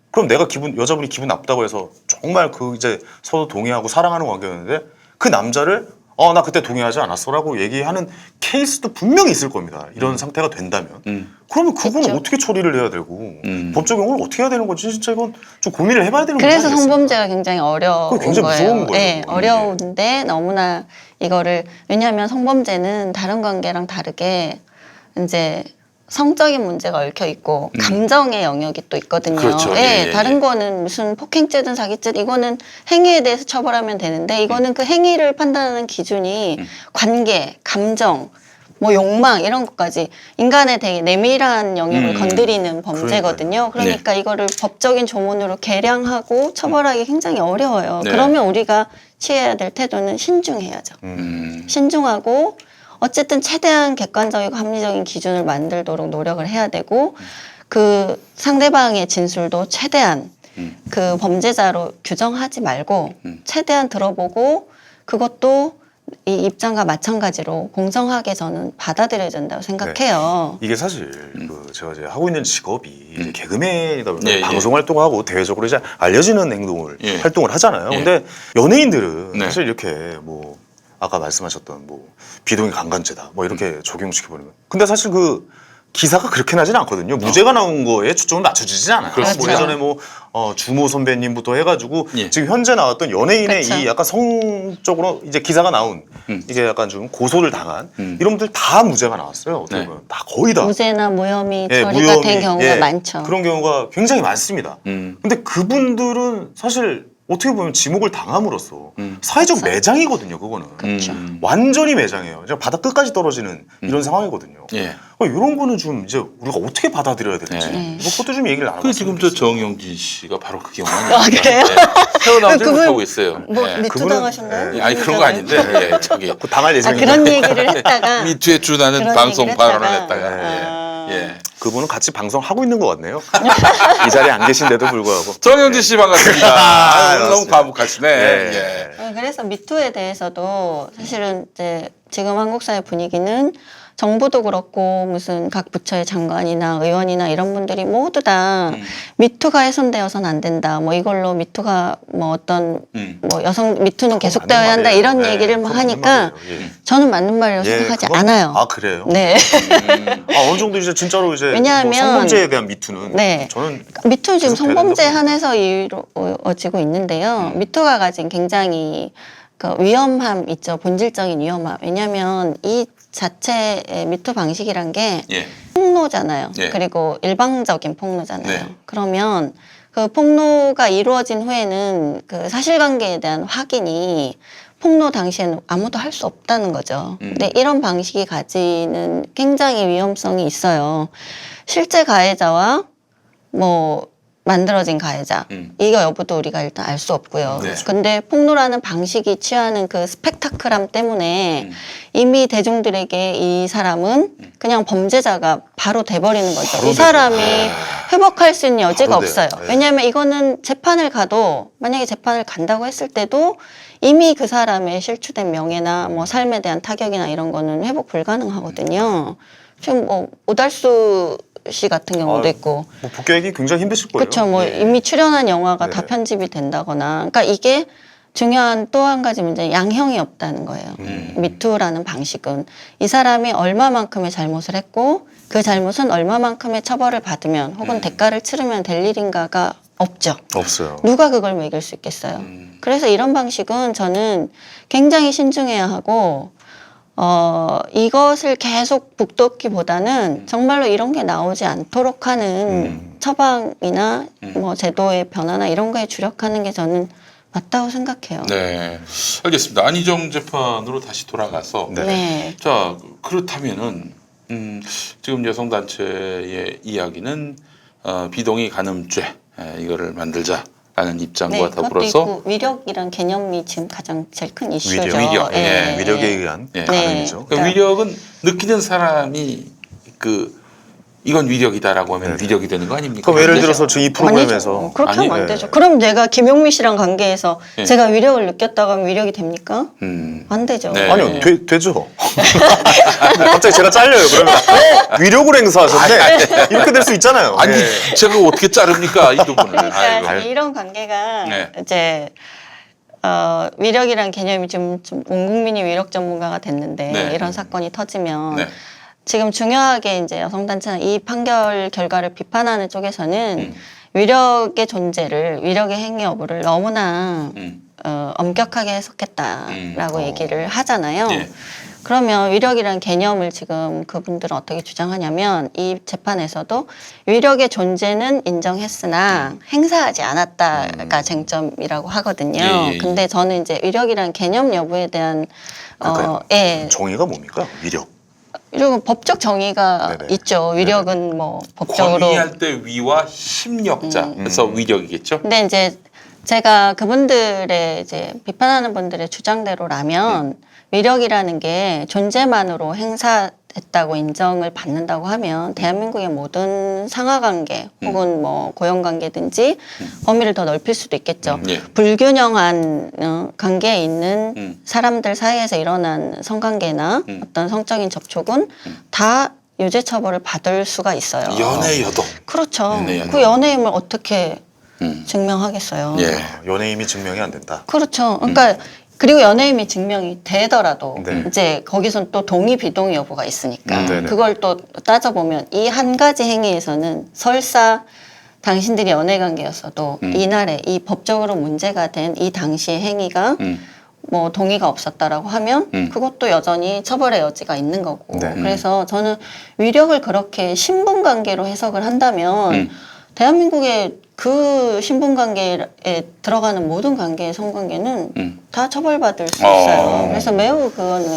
그럼 내가 여자분이 기분 나쁘다고 해서 정말 그 이제 서로 동의하고 사랑하는 관계였는데 그 남자를 나 그때 동의하지 않았어라고 얘기하는 케이스도 분명히 있을 겁니다. 이런 상태가 된다면. 그러면 그건 그쵸. 어떻게 처리를 해야 되고 법적 용어를 어떻게 해야 되는 건지 진짜 이건 좀 고민을 해봐야 되는 문제 그래서 아니겠습니까? 성범죄가 굉장히 어려운 그거 굉장히 거예요. 무서운 거예요. 네, 어려운데 너무나 이거를 왜냐하면 성범죄는 다른 관계랑 다르게 이제 성적인 문제가 얽혀 있고 감정의 영역이 또 있거든요. 그렇죠. 예, 예. 다른 거는 무슨 폭행죄든 사기죄 이거는 행위에 대해서 처벌하면 되는데 이거는 그 행위를 판단하는 기준이 관계, 감정, 뭐 욕망 이런 것까지 인간의 되게 내밀한 영역을 건드리는 범죄거든요. 그러니까 이거를 법적인 조문으로 계량하고 처벌하기 굉장히 어려워요. 네. 그러면 우리가 취해야 될 태도는 신중해야죠. 신중하고 어쨌든 최대한 객관적이고 합리적인 기준을 만들도록 노력을 해야 되고 그 상대방의 진술도 최대한 그 범죄자로 규정하지 말고 최대한 들어보고 그것도 이 입장과 마찬가지로 공정하게 저는 받아들여야 된다고 생각해요. 이게 사실 그 제가 이제 하고 있는 직업이 이제 개그맨이다 보니까 예, 예. 방송 활동하고 대외적으로 이제 알려지는 행동을 예. 활동을 하잖아요. 예. 근데 연예인들은 네. 사실 이렇게 뭐 아까 말씀하셨던 뭐 비동의 강간죄다 뭐 이렇게 적용시켜 버리는. 근데 사실 그 기사가 그렇게 나진 않거든요. 무죄가 나온 거에 초점을 맞춰주지 않아요. 그렇죠. 뭐 예전에 뭐 주모 선배님부터 해가지고 예. 지금 현재 나왔던 연예인의 그렇죠. 이 약간 성적으로 이제 기사가 나온 이게 약간 좀 고소를 당한 이런 분들 다 무죄가 나왔어요. 어떻게 네. 보면 다 거의 다. 무죄나 무혐의 예, 처리가 된 경우가 예, 많죠. 그런 경우가 굉장히 많습니다. 근데 그분들은 사실 어떻게 보면 지목을 당함으로써 사회적 매장이거든요. 그거는 그렇죠. 완전히 매장이에요. 그냥 바닥 끝까지 떨어지는 이런 상황이거든요. 예. 이런 거는 좀 이제 우리가 어떻게 받아들여야 되는지 네. 그것도 좀 얘기를 그 나눠봤으면 지금 저 좋겠어요. 정영진 씨가 바로 그 경우 아니에요? 그래요? 태어나지 그분 못하고 있어요. 뭐 예. 미투 그분은- 당하셨나요? 예. 아니 그런 거 아닌데 예, 저기 그 당할 아, 예정이에요. 그런 얘기를 했다가 미투에 준하는 그런 방송 얘기를 발언을 했다가, 했다가 아. 예. 그분은 같이 방송하고 있는 것 같네요. 이 자리에 안 계신데도 불구하고. 정영진 씨 반갑습니다. 아, 오늘 너무 반갑습니다. 과묵하시네. 예. 예. 그래서 미투에 대해서도 사실은 이제 지금 한국 사회 분위기는 정부도 그렇고 무슨 각 부처의 장관이나 의원이나 이런 분들이 모두 다 미투가 훼손되어서는 안 된다. 뭐 이걸로 미투가 뭐 어떤 뭐 여성 미투는 계속되어야 한다 말이에요. 이런 네, 얘기를 막 그건 맞는 하니까 말이에요. 예. 저는 맞는 말이라고 예, 생각하지 그건- 않아요. 아 그래요? 네. 어느 정도 이제 진짜로 이제 왜냐하면- 뭐 성범죄에 대한 미투는 네. 저는 미투는 지금 계속 돼야 성범죄 된다고 한해서 이루어지고 있는데요. 미투가 가진 굉장히 그 위험함 있죠. 본질적인 위험함. 왜냐하면 이 자체의 미투 방식이란 게 예. 폭로잖아요. 예. 그리고 일방적인 폭로잖아요. 네. 그러면 그 폭로가 이루어진 후에는 그 사실관계에 대한 확인이 폭로 당시에는 아무도 할 수 없다는 거죠. 근데 이런 방식이 가지는 굉장히 위험성이 있어요. 실제 가해자와 뭐 만들어진 가해자 이거 여부도 우리가 일단 알 수 없고요. 네. 근데 폭로라는 방식이 취하는 그 스펙타클함 때문에 이미 대중들에게 이 사람은 그냥 범죄자가 바로 돼버리는 거죠. 이 사람이 회복할 수 있는 여지가 바로 돼요. 없어요. 네. 왜냐하면 이거는 재판을 가도 만약에 재판을 간다고 했을 때도 이미 그 사람의 실추된 명예나 뭐 삶에 대한 타격이나 이런 거는 회복 불가능하거든요. 지금 뭐 오달수 씨 같은 경우도 아, 있고 뭐 복귀하기 굉장히 힘드실 거예요. 그렇죠. 뭐 예. 이미 출연한 영화가 다 네. 편집이 된다거나. 그러니까 이게 중요한 또 한 가지 문제는 양형이 없다는 거예요. 미투라는 방식은 이 사람이 얼마만큼의 잘못을 했고 그 잘못은 얼마만큼의 처벌을 받으면 혹은 대가를 치르면 될 일인가가 없죠. 없어요. 누가 그걸 매길 수 있겠어요. 그래서 이런 방식은 저는 굉장히 신중해야 하고 이것을 계속 북돋기보다는 정말로 이런 게 나오지 않도록 하는 처방이나 뭐 제도의 변화나 이런 거에 주력하는 게 저는 맞다고 생각해요. 네. 알겠습니다. 안희정 재판으로 다시 돌아가서 네. 네. 자 그렇다면은 지금 여성단체의 이야기는 비동의 간음죄 이거를 만들자라는 입장과 네, 그것도 더불어서 있고 위력이란 개념이 지금 가장 제일 큰 이슈죠. 위력, 예. 예, 위력에 의한 예. 가능이죠. 그 위력은 느끼는 사람이 이건 위력이다라고 하면 위력이 되는 거 아닙니까? 그럼 예를 들어서 지금 이 프로그램에서 아니죠. 그렇게 아니, 하면 안 네. 되죠. 그럼 내가 김용미 씨랑 관계에서 예. 제가 위력을 느꼈다고 하면 위력이 됩니까? 안 되죠. 네. 아니요 되죠. 갑자기 제가 잘려요. 그러면 위력을 행사하셨네. 이렇게 될 수 있잖아요. 아니 예. 제가 어떻게 자릅니까 이 부분을? 그러니까 아이고. 이제 이런 관계가 네. 이제 위력이란 개념이 좀 온 국민이 위력 전문가가 됐는데 네. 이런 사건이 터지면 네. 지금 중요하게 이제 여성단체나 이 판결 결과를 비판하는 쪽에서는 위력의 존재를 위력의 행위 여부를 너무나 엄격하게 해석했다라고 얘기를 하잖아요. 예. 그러면 위력이라는 개념을 지금 그분들은 어떻게 주장하냐면 이 재판에서도 위력의 존재는 인정했으나 행사하지 않았다가 쟁점이라고 하거든요. 예, 예. 근데 저는 이제 위력이라는 개념 여부에 대한 그러니까요. 예, 정의가 뭡니까? 위력. 위력은 법적 정의가 네네. 있죠. 위력은 뭐 법적으로. 권위할 때 위와 힘력자 그래서 위력이겠죠. 근데 이제 제가 그분들의 이제 비판하는 분들의 주장대로라면 위력이라는 게 존재만으로 행사됐다고 인정을 받는다고 하면 대한민국의 모든 상하관계 혹은 뭐 고용관계든지 범위를 더 넓힐 수도 있겠죠. 예. 불균형한 관계에 있는 사람들 사이에서 일어난 성관계나 어떤 성적인 접촉은 다 유죄 처벌을 받을 수가 있어요. 연애여도. 그렇죠. 연애였나? 그 연애임을 어떻게 증명하겠어요. 예. 연예인이 증명이 안 된다. 그렇죠. 그러니까 그리고 연애임이 증명이 되더라도 네. 이제 거기선 또 동의 비동의 여부가 있으니까 네네. 그걸 또 따져보면 이 한 가지 행위에서는 설사 당신들이 연애 관계였어도 이날에 이 법적으로 문제가 된 이 당시의 행위가 뭐 동의가 없었다라고 하면 그것도 여전히 처벌의 여지가 있는 거고 네. 그래서 저는 위력을 그렇게 신분 관계로 해석을 한다면 대한민국의 그 신분 관계에 들어가는 모든 관계, 성관계는 다 처벌받을 수 어. 있어요. 그래서 매우 그거는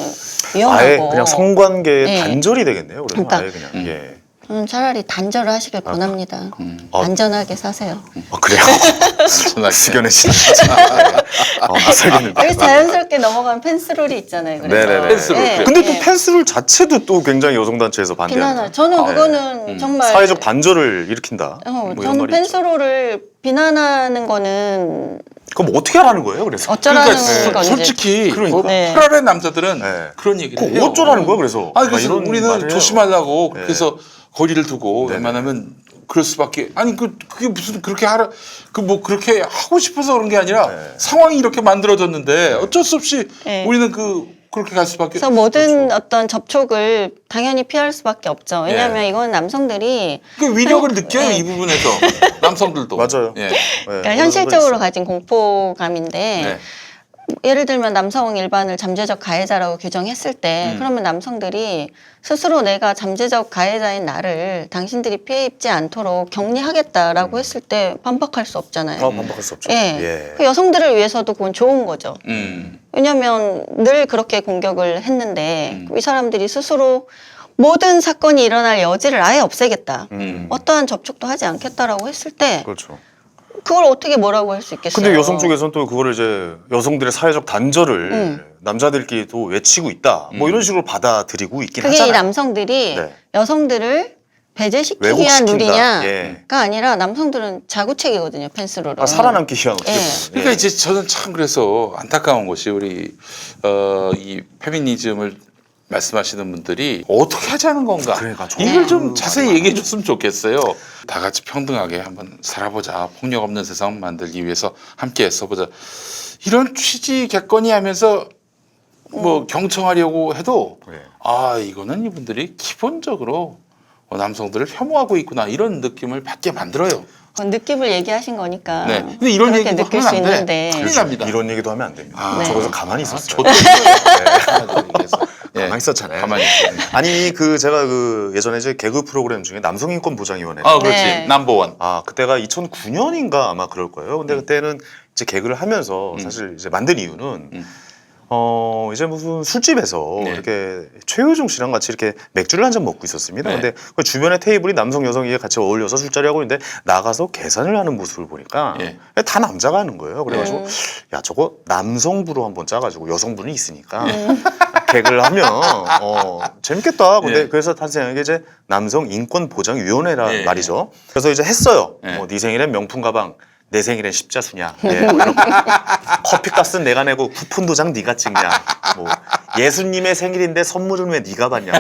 위험하고. 아예 그냥 성관계 네. 단절이 되겠네요. 그래서 그러니까. 아예 그냥 예. 저는 차라리 단절을 하시길 권합니다. 안전하게 사세요. 그래요? 순하게. 숙연해지네. 아삭이는데. 여기 자연스럽게 넘어간 펜스룰이 있잖아요. 그래서. 네네네. 펜스룰, 그래요. 근데 또 펜스룰 자체도 또 굉장히 여성단체에서 반대하는. 비난을. 저는 그거는 정말 사회적 단절을 일으킨다. 뭐 이런 저는 말이 있죠. 펜스룰을 비난하는 거는 그럼 어떻게 하라는 거예요? 그래서 어쩌라는 그러니까 건지. 솔직히 그러니까. 네. 프라레 남자들은 네. 그런 얘기를 그거 해요. 어쩌라는 거야, 그래서? 아니 막 그래서 이런 우리는 말을 해요. 조심하려고 네. 그래서 거리를 두고 네네. 웬만하면 그럴 수밖에. 아니 그게 무슨 그렇게 하라 그 뭐 그렇게 하고 싶어서 그런 게 아니라 네. 상황이 이렇게 만들어졌는데 어쩔 수 없이 네. 우리는 그렇게 갈 수밖에. 그래서 모든 그렇죠. 어떤 접촉을 당연히 피할 수밖에 없죠. 왜냐하면 예. 이건 남성들이 그 위력을 느껴요 네. 이 부분에서 남성들도. 맞아요. 예. 네, 그러니까 그런 현실적으로 거 있어요. 가진 공포감인데 네. 예를 들면 남성 일반을 잠재적 가해자라고 규정했을 때 그러면 남성들이 스스로 내가 잠재적 가해자인 나를 당신들이 피해 입지 않도록 격리하겠다라고 했을 때 반박할 수 없잖아요. 반박할 수 없죠. 예. 그 여성들을 위해서도 그건 좋은 거죠. 왜냐하면 늘 그렇게 공격을 했는데 이 사람들이 스스로 모든 사건이 일어날 여지를 아예 없애겠다. 어떠한 접촉도 하지 않겠다라고 했을 때 그렇죠. 그걸 어떻게 뭐라고 할 수 있겠어요? 근데 여성 쪽에서는 또 그거를 이제 여성들의 사회적 단절을 남자들끼리 또 외치고 있다. 뭐 이런 식으로 받아들이고 있긴 그게 하잖아요. 이 남성들이 네. 여성들을 배제시키기 위한 왜곡시킨다. 룰이냐가 예. 아니라 남성들은 자구책이거든요. 펜스룰은. 살아남기 위한 어떻게 예. 보면. 그러니까 이제 저는 참 그래서 안타까운 것이 우리 이 페미니즘을 말씀하시는 분들이 어떻게 하자는 건가? 그러니까 정말 이걸 좀 그 자세히 말이 얘기해 줬으면 좋겠어요. 다 같이 평등하게 한번 살아보자. 폭력 없는 세상 만들기 위해서 함께 애써보자. 이런 취지 객관이 하면서 뭐 경청하려고 해도 네. 이거는 이분들이 기본적으로 남성들을 혐오하고 있구나 이런 느낌을 받게 만들어요. 그건 느낌을 얘기하신 거니까. 네. 근데 이런 그렇게 얘기도 느낄 하면 수 안 돼. 있는데. 큰일 납니다. 이런 얘기도 하면 안 됩니다. 네. 저기서 가만히 있었어요. 예. 가만히 있었잖아요. 가만히 있어요. 아니 제가 예전에 이제 개그 프로그램 중에 남성인권보장위원회. 그렇지. 네. 넘버원. 그때가 2009년인가 아마 그럴 거예요. 근데 그때는 이제 개그를 하면서 사실 이제 만든 이유는 이제 무슨 술집에서 네. 이렇게 최효중 씨랑 같이 이렇게 맥주를 한 잔 먹고 있었습니다. 네. 근데 그 주변에 테이블이 남성 여성이 같이 어울려서 술자리 하고 있는데 나가서 계산을 하는 모습을 보니까 예. 다 남자가 하는 거예요. 그래가지고 야 저거 남성부로 한번 짜가지고 여성분이 있으니까 개그를 하면 재밌겠다. 근데 예. 그래서 탄생한 게 이제 남성인권보장위원회란 예. 말이죠. 그래서 이제 했어요. 예. 네 생일엔 명품 가방. 내 생일엔 십자수냐? 예, 뭐 이런 거. 커피값은 내가 내고 쿠폰 도장 네가 찍냐? 뭐 예수님의 생일인데 선물은 왜 네가 받냐?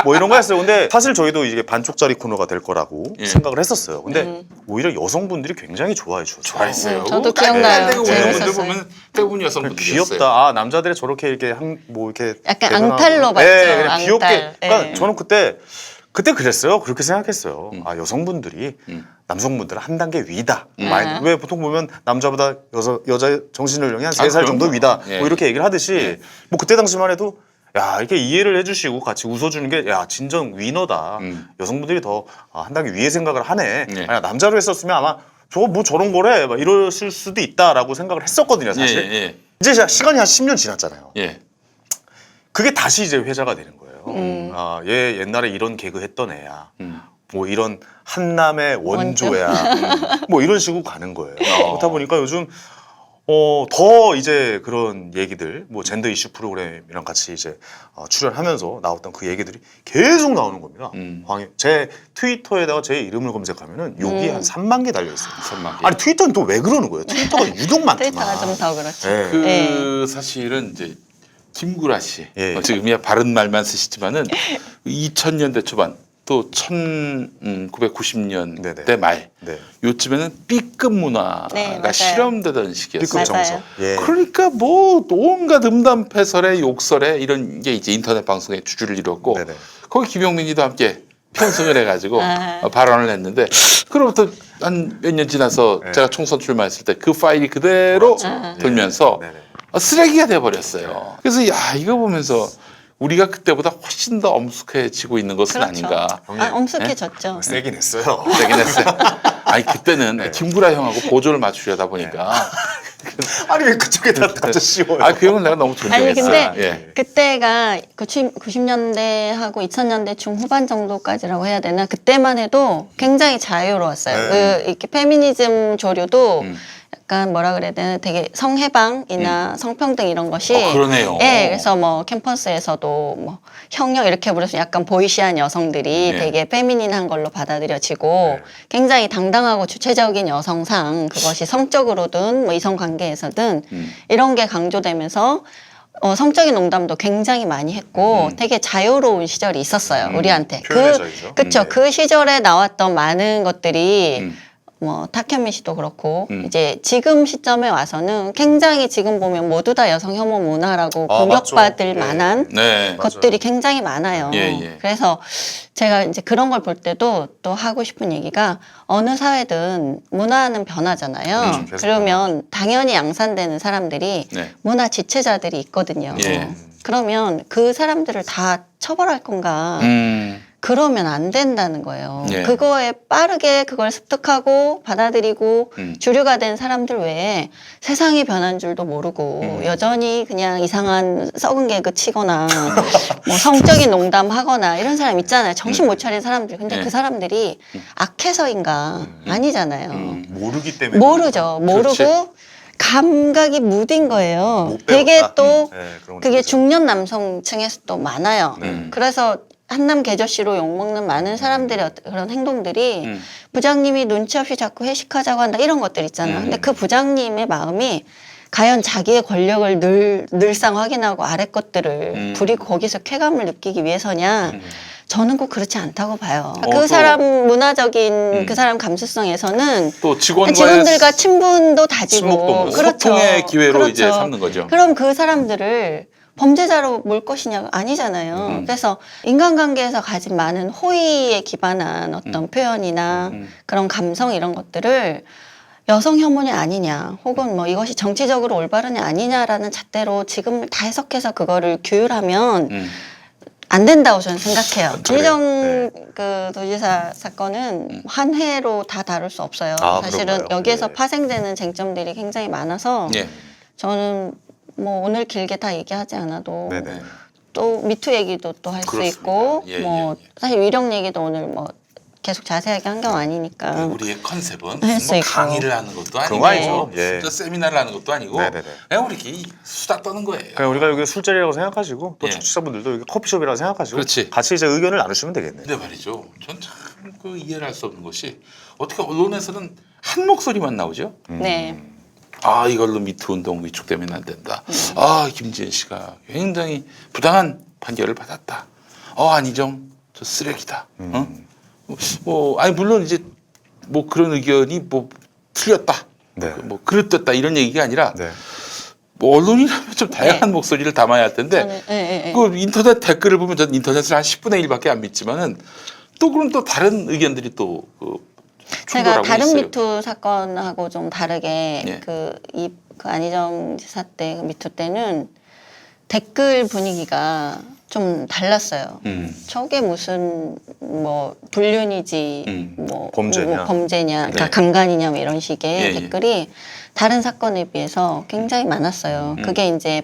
뭐 이런 거 했어요. 근데 사실 저희도 이게 반쪽짜리 코너가 될 거라고 예. 생각을 했었어요. 근데 오히려 여성분들이 굉장히 좋아해 주셨어요. 좋아했어요. 저도 기억나요. 깔깔대고 오는 분들 재밌었어요. 보면 대부분 여성분들이었어요. 귀엽다. 남자들이 저렇게 이렇게 뭐 이렇게 약간 대단하고. 앙탈로 봤죠. 예, 그냥 앙탈. 귀엽게. 그러니까 예. 저는 그때 그랬어요. 그렇게 생각했어요. 여성분들이 남성분들은 한 단계 위다. 왜 보통 보면 남자보다 여자 정신연령이 한 3살 정도 그럼요. 위다. 예. 뭐 이렇게 얘기를 하듯이 예. 뭐 그때 당시만 해도 야 이렇게 이해를 해주시고 같이 웃어주는 게 야 진정 위너다. 여성분들이 더 한 단계 위에 생각을 하네. 예. 아니, 남자로 했었으면 아마 저거 뭐 저런 거래 막 이러실 수도 있다라고 생각을 했었거든요. 사실. 예. 이제 시간이 한 10년 지났잖아요. 예. 그게 다시 이제 회자가 되는 거예요. 얘 옛날에 이런 개그 했던 애야. 뭐 이런 한남의 원조야. 뭐 이런 식으로 가는 거예요. 그렇다 보니까 요즘 더 이제 그런 얘기들, 뭐 젠더 이슈 프로그램이랑 같이 이제 출연하면서 나왔던 그 얘기들이 계속 나오는 겁니다. 제 트위터에다가 제 이름을 검색하면은 욕이 한 3만 개 달려 있어요. 3만 개. 아니 트위터는 또 왜 그러는 거예요? 트위터가 유독 많구나. 트위터가 좀 더 그렇죠. 예. 그 사실은 이제 김구라 씨 예. 지금이야 바른 말만 쓰시지만은 2000년대 초반 또 1990년대 네네. 말 네. 요쯤에는 B급 문화가 네, 맞아요. 실험되던 시기였어요. B급 정서. 맞아요. 예. 그러니까 뭐 온갖 음담패설에 욕설에 이런 게 이제 인터넷 방송의 주주를 이뤘고 네네. 거기 김용민이도 함께 편승을 해가지고 아. 발언을 했는데 그로부터 한 몇 년 지나서 네. 제가 총선 출마했을 때 그 파일이 그대로 돌면서 네네. 쓰레기가 돼버렸어요. 그래서 야 이거 보면서 우리가 그때보다 훨씬 더 엄숙해지고 있는 것은 그렇죠. 아닌가. 형님. 엄숙해졌죠. 세긴 했어요. 되긴 했어요. 아니 그때는 네. 김구라 형하고 보조를 맞추려다 보니까 아니 왜 그쪽에다 갖다 씌워요? 아 그 형은 내가 너무 아니 존경했어요. 근데 예. 그때가 90년대하고 2000년대 중후반 정도까지라고 해야 되나 그때만 해도 굉장히 자유로웠어요. 네. 이렇게 페미니즘 조류도 음. 약간 뭐라 그래야 되나 되게 성해방이나 성평등 이런 것이 그러네요. 예, 그래서 뭐 캠퍼스에서도 뭐 형형 이렇게 부르서 약간 보이시한 여성들이 네. 되게 페미닌한 걸로 받아들여지고 굉장히 당당하고 주체적인 여성상 그것이 성적으로든 뭐 이성 관계에서든 이런 게 강조되면서 성적인 농담도 굉장히 많이 했고 되게 자유로운 시절이 있었어요 우리한테. 표현의 자유죠. 그쵸. 네. 그 시절에 나왔던 많은 것들이 뭐 탁현미 씨도 그렇고 이제 지금 시점에 와서는 굉장히 지금 보면 모두 다 여성 혐오 문화라고 아, 공격받을 맞죠. 예. 만한 네. 것들이 굉장히 많아요. 예, 예. 그래서 제가 이제 그런 걸 볼 때도 또 하고 싶은 얘기가 어느 사회든 문화는 변하잖아요. 계속 그러면 당연히 양산되는 사람들이 네. 문화 지체자들이 있거든요. 예. 그러면 그 사람들을 다 처벌할 건가? 그러면 안 된다는 거예요. 예. 그거에 빠르게 그걸 습득하고 받아들이고 주류가 된 사람들 외에 세상이 변한 줄도 모르고 여전히 그냥 이상한 썩은 개그 치거나 뭐 성적인 농담 하거나 이런 사람 있잖아요. 정신 못 차린 사람들. 근데 예. 그 사람들이 악해서인가? 아니잖아요. 모르기 때문에 모르죠. 모르고 그렇지. 감각이 무딘 거예요. 못 되게 배웠다. 또 네, 그런 그게 거죠. 중년 남성층에서 또 많아요. 네. 그래서 한남 개저씨로 욕먹는 많은 사람들의 그런 행동들이 부장님이 눈치 없이 자꾸 회식하자고 한다 이런 것들 있잖아요. 근데 그 부장님의 마음이 과연 자기의 권력을 늘상 확인하고 아래 것들을 부리고 거기서 쾌감을 느끼기 위해서냐 저는 꼭 그렇지 않다고 봐요. 그 또- 사람 문화적인 그 사람 감수성에서는 또 직원과의 직원들과 친분도 다지고 친목도 뭐 소통의 기회로 그렇죠. 이제 삼는 거죠. 그럼 그 사람들을 범죄자로 몰 것이냐 아니잖아요. 그래서 인간관계에서 가진 많은 호의에 기반한 어떤 표현이나 그런 감성 이런 것들을 여성 혐오냐 아니냐 혹은 뭐 이것이 정치적으로 올바르냐 아니냐라는 잣대로 지금 다 해석해서 그거를 규율하면 안 된다고 저는 생각해요. 진희정 그 도지사 사건은 한 해로 다 다룰 수 없어요. 아, 사실은 그런가요? 여기에서 예. 파생되는 쟁점들이 굉장히 많아서 예. 저는 뭐 오늘 길게 다 얘기하지 않아도 네네. 또 미투 얘기도 또 할 수 그렇습니다. 있고 예, 뭐 예, 예. 사실 위력 얘기도 오늘 뭐 계속 자세하게 한 건 아니니까 우리의 컨셉은 할수 뭐 있고. 강의를 하는 것도 그런 아니고 거 아니죠. 예. 저 세미나를 하는 것도 아니고 네네네. 그냥 우리 이렇게 수다 떠는 거예요. 그냥 우리가 여기 술자리라고 생각하시고 또 예. 청취자분들도 여기 커피숍이라고 생각하시고 그렇지. 같이 이제 의견을 나누시면 되겠네요. 근데 말이죠. 전 참 그 이해를 할 수 없는 것이 어떻게 언론에서는 한 목소리만 나오죠? 네. 아 이걸로 미투 운동 위축되면 안 된다. 아 김지은 씨가 굉장히 부당한 판결을 받았다. 안희정 저 쓰레기다. 뭐 아니 물론 이제 뭐 그런 의견이 뭐 틀렸다. 네. 뭐 그릇됐다 이런 얘기가 아니라 네. 뭐 언론이라면 좀 다양한 목소리를 담아야 할 텐데 저는 예. 그 인터넷 댓글을 보면 전 인터넷을 한 10분의 1밖에 안 믿지만은 또 그럼 또 다른 의견들이 또 제가 충돌하고 다른 있어요. 미투 사건하고 좀 다르게 예. 그 안희정 지사 때 그 미투 때는 댓글 분위기가 좀 달랐어요. 저게 무슨 뭐 불륜이지 뭐 범죄냐. 뭐 범죄냐 그러니까 네. 강간이냐 뭐 이런 식의 예, 예. 댓글이 다른 사건에 비해서 굉장히 많았어요. 그게 이제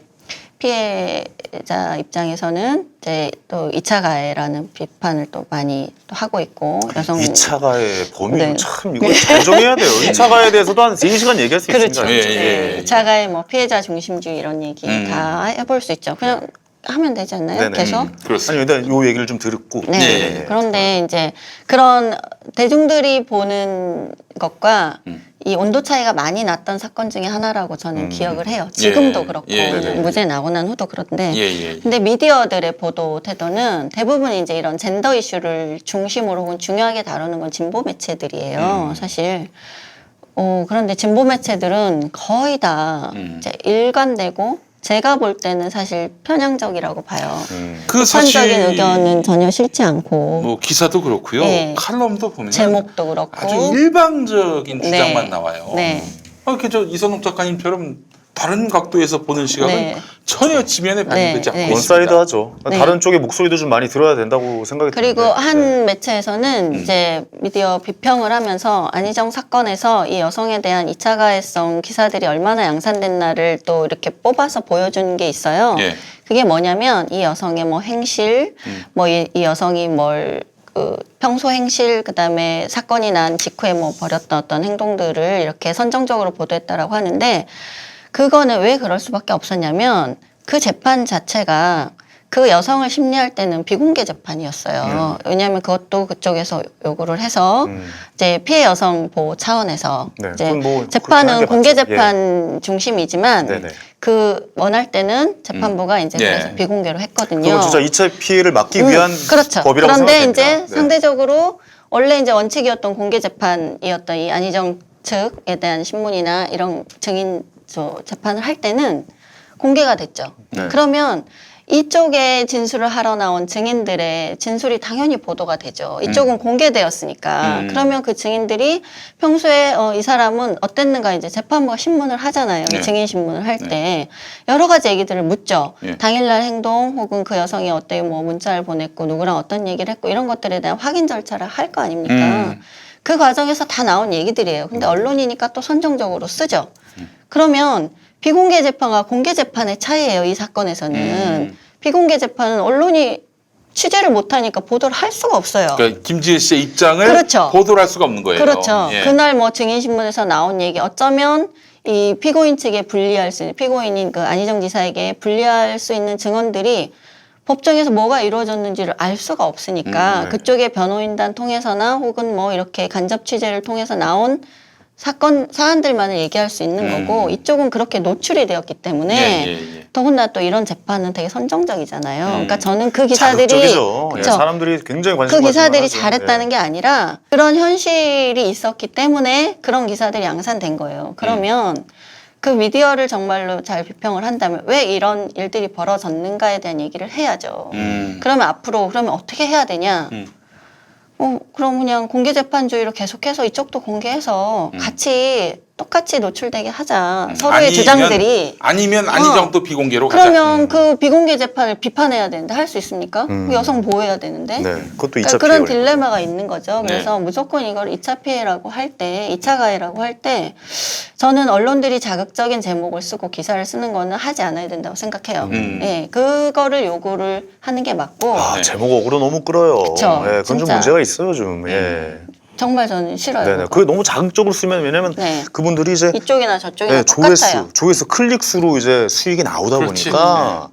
피해자 입장에서는 이제 또 2차 가해라는 비판을 또 많이 또 하고 있고 여성 2차 가해 범위 네. 참 이거 잘 정해야 돼요. 2차 가해에 대해서도 한 3시간 얘기할 수 그렇죠. 있습니다. 예, 진짜. 예. 2차 가해 뭐 피해자 중심주의 이런 얘기 다 해볼 수 있죠. 그냥 하면 되지 않나요? 네네. 계속. 그렇습니다. 아니 근데 요 얘기를 좀 듣고 네. 네. 그런데 이제 그런 대중들이 보는 것과 이 온도 차이가 많이 났던 사건 중에 하나라고 저는 기억을 해요. 지금도 예. 그렇고 예, 네, 네. 무죄 나고 난 후도 그런데 예. 근데 미디어들의 보도 태도는 대부분 이제 이런 젠더 이슈를 중심으로 혹은 중요하게 다루는 건 진보 매체들이에요. 사실. 그런데 진보 매체들은 거의 다 이제 일관되고 제가 볼 때는 사실 편향적이라고 봐요. 그 비판적인 사실 의견은 전혀 싫지 않고 뭐 기사도 그렇고요. 네. 칼럼도 보면 제목도 그렇고 아주 일방적인 네. 주장만 나와요. 네. 이렇게 저 이선옥 작가님처럼 다른 각도에서 보는 시각은 네. 전혀 지면에 반영되지 네, 않고 네. 있습니다. 원사이드하죠. 네. 다른 쪽의 목소리도 좀 많이 들어야 된다고 생각이 그리고 드는데. 한 매체에서는 이제 미디어 비평을 하면서 안희정 사건에서 이 여성에 대한 2차 가해성 기사들이 얼마나 양산됐나를 또 이렇게 뽑아서 보여준 게 있어요. 예. 그게 뭐냐면 이 여성의 뭐 행실, 뭐 이 여성이 뭘 그 평소 행실 그다음에 사건이 난 직후에 뭐 벌였던 어떤 행동들을 이렇게 선정적으로 보도했다라고 하는데 그거는 왜 그럴 수밖에 없었냐면 그 재판 자체가 그 여성을 심리할 때는 비공개 재판이었어요. 왜냐하면 그것도 그쪽에서 요구를 해서 이제 피해 여성 보호 차원에서 네, 이제 그건 뭐 그렇게 하는 재판은 게 공개 맞죠. 재판 중심이지만 네네. 그 원할 때는 재판부가 이제 예. 그래서 비공개로 했거든요. 그건 진짜 2차 피해를 막기 위한 그렇죠. 법이라고 그런데 생각됩니다. 이제 네. 상대적으로 원래 이제 원칙이었던 공개 재판이었던 이 안희정 측에 대한 신문이나 이런 증인 재판을 할 때는 공개가 됐죠. 네. 그러면 이쪽에 진술을 하러 나온 증인들의 진술이 당연히 보도가 되죠. 이쪽은 공개되었으니까. 그러면 그 증인들이 평소에 이 사람은 어땠는가 이제 재판부가 신문을 하잖아요. 네. 증인 신문을 할 때 여러 가지 얘기들을 묻죠. 네. 당일날 행동 혹은 그 여성이 어때 뭐 문자를 보냈고 누구랑 어떤 얘기를 했고 이런 것들에 대한 확인 절차를 할 거 아닙니까? 그 과정에서 다 나온 얘기들이에요. 근데 언론이니까 또 선정적으로 쓰죠. 그러면 비공개 재판과 공개 재판의 차이예요. 이 사건에서는. 비공개 재판은 언론이 취재를 못하니까 보도를 할 수가 없어요. 그러니까 김지혜 씨의 입장을 그렇죠. 보도를 할 수가 없는 거예요. 그렇죠. 예. 그날 뭐 증인신문에서 나온 얘기 어쩌면 이 피고인 측에 불리할 수 있는 피고인인 그 안희정 지사에게 불리할 수 있는 증언들이 법정에서 뭐가 이루어졌는지를 알 수가 없으니까 네. 그쪽의 변호인단 통해서나 혹은 뭐 이렇게 간접 취재를 통해서 나온 사안들만을 얘기할 수 있는 거고 이쪽은 그렇게 노출이 되었기 때문에 예. 더군다나 또 이런 재판은 되게 선정적이잖아요. 그러니까 저는 그 기사들이 자극적이죠. 예, 그쵸? 사람들이 굉장히 관심 그 기사들이 가질 만하죠. 잘했다는 예. 게 아니라 그런 현실이 있었기 때문에 그런 기사들이 양산된 거예요. 그러면 그 미디어를 정말로 잘 비평을 한다면 왜 이런 일들이 벌어졌는가에 대한 얘기를 해야죠. 그러면 앞으로 그러면 어떻게 해야 되냐? 그럼 그냥 공개 재판주의로 계속해서 이쪽도 공개해서 같이 똑같이 노출되게 하자. 서로의 주장들이. 아니면 안희정도 비공개로 가자. 그러면 그 비공개 재판을 비판해야 되는데 할 수 있습니까? 그 여성 보호해야 되는데. 네, 그것도 그러니까 2차 그런 피해가 딜레마가 있는 거죠. 그래서 네. 무조건 이걸 2차 피해라고 할 때, 2차 가해라고 할 때, 저는 언론들이 자극적인 제목을 쓰고 기사를 쓰는 거는 하지 않아야 된다고 생각해요. 예, 그거를 요구를 하는 게 맞고, 아, 네. 제목 억울로 너무 끌어요. 그쵸, 예, 그건 좀 진짜. 문제가 있어요, 좀. 예. 정말 저는 싫어요. 네네. 그거. 그게 너무 자극적으로 쓰면 왜냐면 네. 그분들이 이제 이쪽이나 저쪽이나 예, 똑같아요. 조회수, 클릭 수로 이제 수익이 나오다 그렇지. 보니까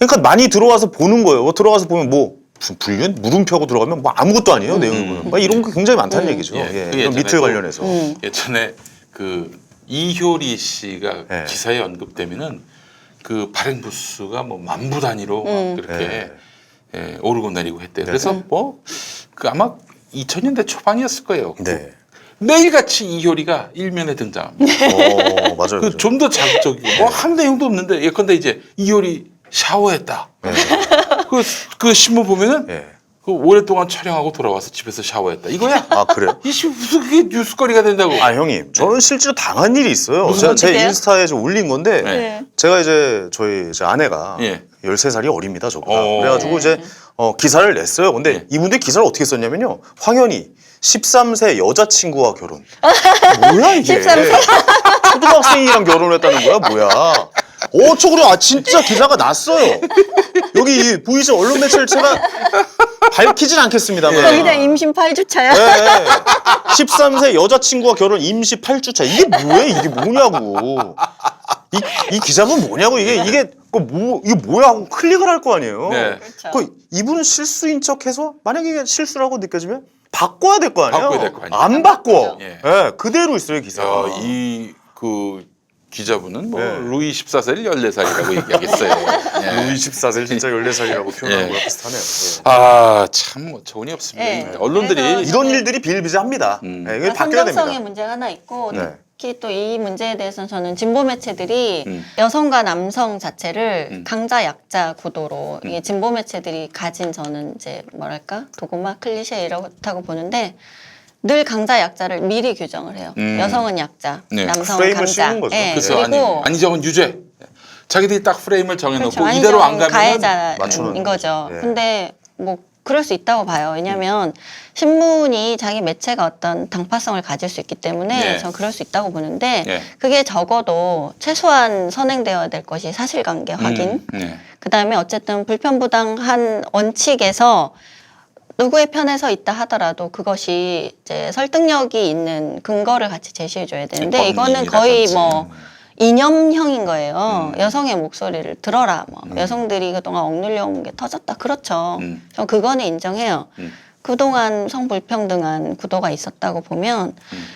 그러니까 많이 들어와서 보는 거예요. 들어가서 보면 뭐 무슨 불륜, 물음표하고 들어가면 뭐 아무것도 아니에요 내용은. 막 이런 거 굉장히 많다는 얘기죠. 예. 예, 그 이런 미투에 예전에도- 관련해서. 예전에 그 이효리 씨가 네. 기사에 언급되면은 그 발행 부수가 뭐 만부 단위로 막 그렇게 예, 오르고 내리고 했대요. 그래서 뭐 그 아마 2000년대 초반이었을 거예요. 네. 매일같이 이효리가 일면에 등장합니다. 맞아요. 그 좀 더 자극적이고 뭐 한 내용도 없는데 예컨대 이제 이효리 샤워했다. 그 신문 보면은 예. 그 오랫동안 촬영하고 돌아와서 집에서 샤워했다. 이거야. 아 그래요? 이게 무슨 그게 뉴스거리가 된다고. 아 형님, 저는 실제로 당한 일이 있어요. 무슨 제 일이요? 인스타에 좀 올린 건데 네. 제가 이제 저희 이제 아내가 예. 13살이 어립니다, 저보다. 어. 그래가지고 이제 기사를 냈어요. 근데 예. 이분들 기사를 어떻게 썼냐면요. 황현희 13세 여자친구와 결혼. 뭐야 이게? 13세? 초등학생이랑 결혼했다는 거야? 뭐야? 어쩌구려. 아 진짜 기사가 났어요. 여기 보이죠? 언론 매체를 제가 밝히진 않겠습니다만. 거기다 임신 8주차야. 네. 13세 여자친구와 결혼 임시 8주차. 이게 뭐예요? 이게 뭐냐고. 이 기사는 뭐냐고. 이게 뭐야 하고 클릭을 할 거 아니에요. 네. 그렇죠. 이분은 실수인 척해서 만약에 이게 실수라고 느껴지면 바꿔야 될 거 아니에요. 바꿔야 될거 아니에요. 안 바꿔. 예. 그대로 있어요 기사. 이 그 기자분은 뭐 네. 루이 14세를 14살이라고 얘기하겠어요. 예. 루이 14세 진짜 14살이라고 표현한 예. 거랑 비슷하네요. 아, 참 어처구니 없습니다. 네. 언론들이 그래서 이런 일들이 비일비재합니다. 이게 그러니까 바뀌어야 선정성의 됩니다. 문제가 하나 있고 네. 특히 또 이 문제에 대해서는 저는 진보 매체들이 여성과 남성 자체를 강자 약자 구도로 이게 진보 매체들이 가진 저는 이제 뭐랄까 도구마 클리셰 이렇다고 보는데 늘 강자 약자를 미리 규정을 해요. 여성은 약자, 네. 남성은 프레임을 강자. 씌우는 거죠. 예, 그래서 그리고 안희정은 유죄. 자기들이 딱 프레임을 정해놓고 그렇죠. 이대로 안 가면 가해자인 맞추는 거죠. 거죠. 예. 근데 뭐 그럴 수 있다고 봐요. 왜냐하면 신문이 자기 매체가 어떤 당파성을 가질 수 있기 때문에 예. 저는 그럴 수 있다고 보는데 예. 그게 적어도 최소한 선행되어야 될 것이 사실관계 확인. 네. 그다음에 어쨌든 불편부당한 원칙에서 누구의 편에 서 있다 하더라도 그것이 이제 설득력이 있는 근거를 같이 제시해 줘야 되는데 이거는 거의 뭐 이념형인 거예요. 여성의 목소리를 들어라. 뭐 여성들이 그동안 억눌려 온 게 터졌다. 그렇죠. 저 그거는 인정해요. 그동안 성불평등한 구도가 있었다고 보면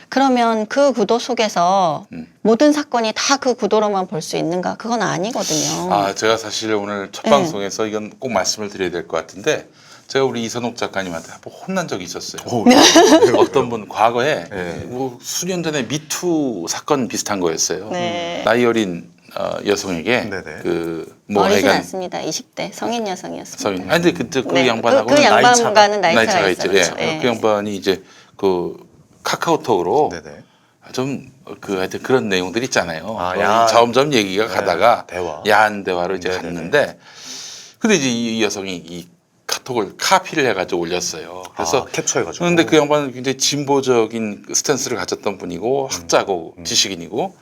그러면 그 구도 속에서 모든 사건이 다 그 구도로만 볼 수 있는가? 그건 아니거든요. 아, 제가 사실 오늘 첫 네. 방송에서 이건 꼭 말씀을 드려야 될 것 같은데 제가 우리 이선옥 작가님한테 한번 혼난 적이 있었어요. 어떤 분 과거에 네. 뭐 수년 전에 미투 사건 비슷한 거였어요. 네. 나이 어린 여성에게 네네. 그뭐 어리진 않습니다. 20대 성인 여성이었습니다. 성인. 아니 근데 그 네, 양반하고 그 양반과는 나이 차가 있죠. 있었죠. 예. 그 양반이 이제 그 카카오톡으로 네네. 좀 그 하여튼 그런 내용들 있잖아요. 아, 야한. 점점 얘기가 네, 가다가 대화. 야한 대화로 이제 네네. 했는데 근데 이제 이 여성이 이 카톡을 카피를 해가지고 올렸어요. 그래서 캡처해가지고. 그런데 그 양반은 굉장히 진보적인 그 스탠스를 가졌던 분이고 학자고 지식인이고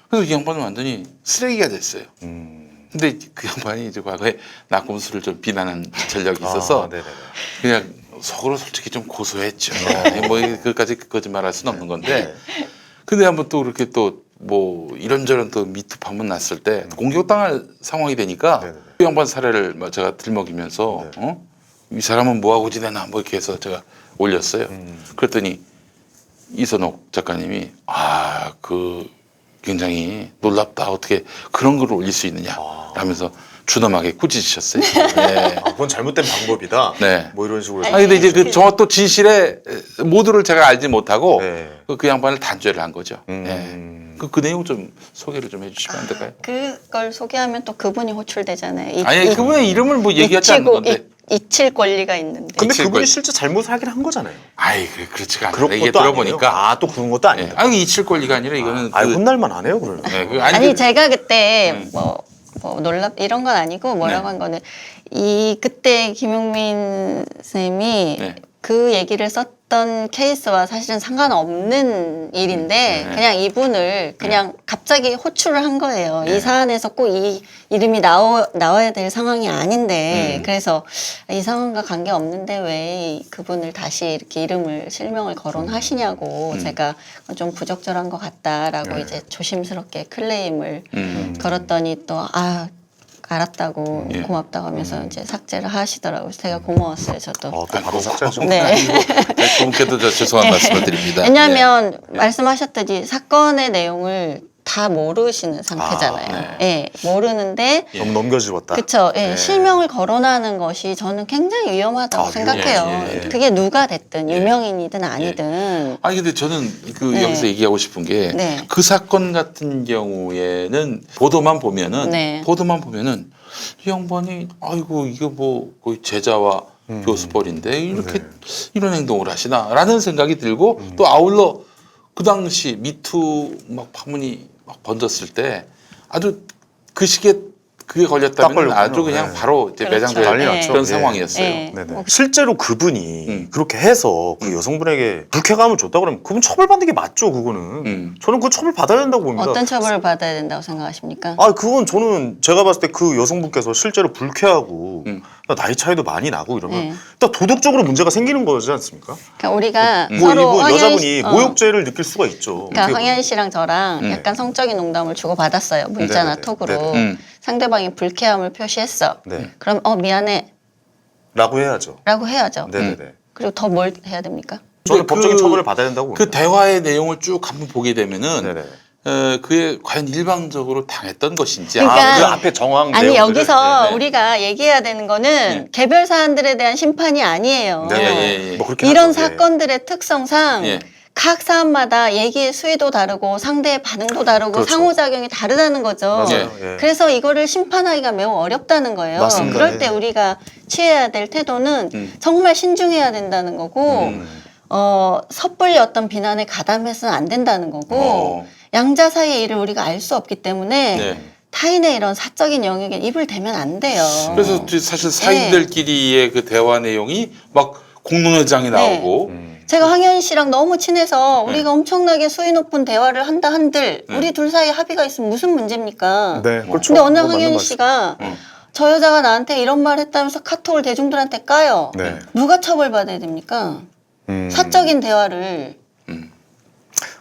그래서 이 양반은 완전히 쓰레기가 됐어요. 근데 그 양반이 이제 과거에 낙곰수를 좀 비난한 전력이 있어서 네네네. 그냥 속으로 솔직히 좀 고소했죠. 뭐 그까지 거짓말할 수는 없는 건데. 근데 한번 또 그렇게 또 뭐 이런저런 또 미투 판문 났을 때 공격당할 상황이 되니까 네네네. 그 양반 사례를 뭐 제가 들먹이면서 네. 이 사람은 뭐 하고 지내나 뭐 이렇게 해서 제가 올렸어요. 그랬더니 이선옥 작가님이 그 굉장히 놀랍다 어떻게 그런 글을 올릴 수 있느냐 라면서 준엄하게 꾸짖으셨어요. 네. 그건 잘못된 방법이다. 네. 뭐 이런 식으로. 근데 이제 그 정확 또 진실의 모두를 제가 알지 못하고 네. 그 양반을 단죄를 한 거죠. 음. 네. 그 내용 좀 소개를 좀 해주시면 안 될까요? 그걸 소개하면 또 그분이 호출되잖아요. 아니 그분의 이름을 뭐 얘기하지 않는 건데. 잊힐 권리가 있는데. 근데 잊힐 그분이 걸. 실제 잘못을 하긴 한 거잖아요. 아이 그렇지가 그런 않아요. 이게 것도 들어보니까. 또 그런 것도 아니에요. 아니 잊힐 권리가 아니라 이거는 혼날만 안 해요, 그러면. 네, 그 아니 그- 제가 그때 뭐 놀랍 이런 건 아니고 뭐라고 네. 한 거는 그때 김용민 쌤이 네. 그 얘기를 썼던 케이스와 사실은 상관없는 일인데 네. 그냥 이분을 그냥 갑자기 호출을 한 거예요. 네. 이 사안에서 꼭 이 이름이 나와야 될 상황이 아닌데 그래서 이 상황과 관계 없는데 왜 그분을 다시 이렇게 이름을 실명을 거론하시냐고 제가 좀 부적절한 것 같다라고 네. 이제 조심스럽게 클레임을 걸었더니 또 알았다고 예. 고맙다고 하면서 이제 삭제를 하시더라고요. 제가 고마웠어요, 저도. 또 바로 삭제하죠. 네. 그분께도 저 죄송한 말씀을 드립니다. 왜냐하면 말씀하셨듯이 사건의 내용을 다 모르시는 상태잖아요. 예, 모르는데 너무 넘겨주었다. 그쵸. 예, 네. 실명을 거론하는 것이 저는 굉장히 위험하다고 생각해요. 예, 예. 그게 누가 됐든 유명인이든 아니든. 아니 근데 저는 그 네. 여기서 얘기하고 싶은 게 그 네. 사건 같은 경우에는 보도만 보면은 네. 이 양반이 아이고 이게 뭐 거의 제자와 교수벌인데 이렇게 이런 행동을 하시나라는 생각이 들고 또 아울러 그 당시 미투 막 파문이 막 번졌을 때 아주 그 시기에 그게 딱 걸렸다면 걸렸구나. 아주 그냥 네. 바로 이제 그렇죠. 매장될 난리 네. 났죠. 그런 예. 상황이었어요. 예. 네네. 뭐 실제로 그분이 그렇게 해서 그 음. 여성분에게 불쾌감을 줬다 그러면 그분 처벌받는 게 맞죠, 그거는. 저는 그 처벌 받아야 된다고 봅니다. 어떤 처벌을 받아야 된다고 생각하십니까? 그건 저는 제가 봤을 때 그 여성분께서 실제로 불쾌하고 나이 차이도 많이 나고 이러면 네. 일단 도덕적으로 문제가 생기는 거지 않습니까? 그러니까 우리가 뭐 서로 이분 황현 여자분이 씨- 모욕죄를 느낄 수가 있죠. 그러니까 어떻게 황현 보면. 씨랑 저랑 약간 성적인 농담을 주고 받았어요. 문자나 네네네. 톡으로. 네네. 상대방이 불쾌함을 표시했어. 네. 그럼 미안해 라고 해야죠. 라고 해야죠. 네네네. 그리고 더 뭘 해야 됩니까? 저는 그- 법적인 처벌을 받아야 된다고 그 봅니다. 대화의 내용을 쭉 한번 보게 되면은 네네. 그게 과연 일방적으로 당했던 것인지 그러니까- 그 앞에 정황 아니 내용들을- 여기서 네네. 우리가 얘기해야 되는 거는 개별 사안들에 대한 심판이 아니에요. 네네. 예, 예. 뭐 그렇게 이런 하죠. 예. 사건들의 특성상 예. 각 사안마다 얘기의 수위도 다르고 상대의 반응도 다르고 그렇죠. 상호작용이 다르다는 거죠. 맞아요. 예. 그래서 이거를 심판하기가 매우 어렵다는 거예요. 맞습니다. 그럴 때 예. 우리가 취해야 될 태도는 정말 신중해야 된다는 거고 섣불리 어떤 비난에 가담해서는 안 된다는 거고 어. 양자 사이의 일을 우리가 알 수 없기 때문에 네. 타인의 이런 사적인 영역에 입을 대면 안 돼요. 그래서 사실 사인들끼리의 그 대화 내용이 막 공론회장이 나오고 제가 황현 씨랑 너무 친해서 네. 우리가 엄청나게 수위 높은 대화를 한다 한들 우리 둘 사이에 합의가 있으면 무슨 문제입니까? 네, 그렇죠. 근데 어느 그거 맞는 황현 말씀. 씨가 저 여자가 나한테 이런 말 했다면서 카톡을 대중들한테 까요. 네. 누가 처벌받아야 됩니까? 사적인 대화를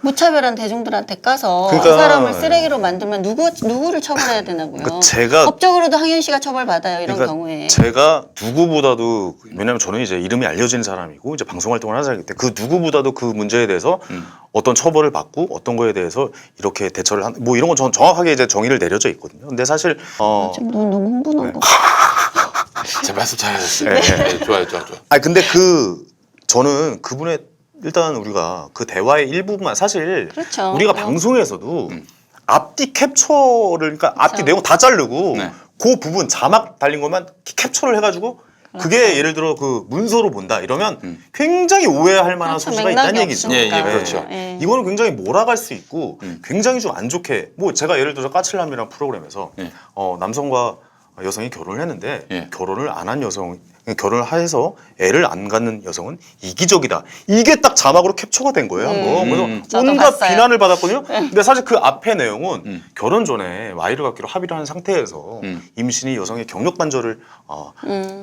무차별한 대중들한테 까서 그러니까- 그 사람을 쓰레기로 만들면 누구를 처벌해야 되나고요? 그러니까 제가- 법적으로도 황현 씨가 처벌받아요. 이런 그러니까 경우에. 제가 누구보다도 왜냐면 저는 이제 이름이 알려진 사람이고 이제 방송 활동을 하는 사람이기 때문에 그 누구보다도 그 문제에 대해서 어떤 처벌을 받고 어떤 거에 대해서 이렇게 대처를 한 뭐 이런 건 전 정확하게 이제 정의를 내려져 있거든요. 근데 사실 지금 너무 흥분한 거. 제 말씀 잘하셨어요. 네. 네, 좋아요. 아니 근데 저는 그분의 일단 우리가 그 대화의 일부분만 사실 그렇죠. 우리가 그럼. 방송에서도 앞뒤 캡처를 그러니까 앞뒤 내용 다 자르고 네. 그 부분 자막 달린 것만 캡처를 해가지고 그렇죠. 그게 예를 들어 그 문서로 본다 이러면 굉장히 오해할 만한 그렇죠. 소지가 맥락이 있다는 얘기죠. 없으니까. 예, 그렇죠. 예. 이거는 굉장히 몰아갈 수 있고 굉장히 좀 안 좋게 뭐 제가 예를 들어서 까칠남이라는 프로그램에서 예. 남성과 여성이 결혼을 했는데 예. 결혼을 안 한 여성 결혼을 해서 애를 안 갖는 여성은 이기적이다. 이게 딱 자막으로 캡처가 된 거예요. 한번. 그래서 저도 온갖 봤어요. 비난을 받았거든요. 근데 사실 그 앞에 내용은 결혼 전에 아이를 갖기로 합의를 한 상태에서 임신이 여성의 경력 반절을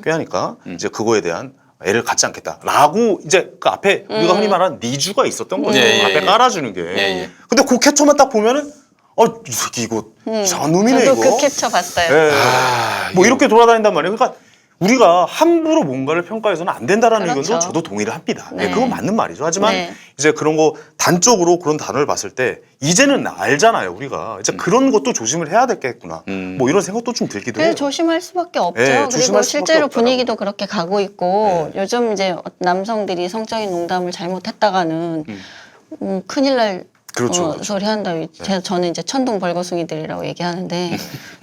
꾀하니까 이제 그거에 대한 애를 갖지 않겠다라고 이제 그 앞에 우리가 흔히 말하는 니주가 있었던 거죠. 예, 예, 앞에 예. 깔아주는 게. 예. 근데 그 캡처만 딱 보면은 이 새끼 이거 이상한 놈이네 저도 이거. 그 캡처 봤어요. 예. 아, 뭐 이거- 이렇게 돌아다닌단 말이에요. 그러니까 우리가 함부로 뭔가를 평가해서는 안 된다라는 그렇죠. 의견도 저도 동의를 합니다. 네. 그건 맞는 말이죠. 하지만 네. 이제 그런 거 단적으로 그런 단어를 봤을 때 이제는 알잖아요. 우리가 이제 그런 것도 조심을 해야 되겠구나. 뭐 이런 생각도 좀 들기도 해요. 그래서 조심할 수밖에 없죠. 네, 그리고 조심할 수밖에 실제로 없더라고요. 분위기도 그렇게 가고 있고 요즘 이제 남성들이 성적인 농담을 잘못했다가는 큰일 날 그렇죠, 그렇죠. 소리 한다. 저는 이제 천둥 벌거숭이들이라고 얘기하는데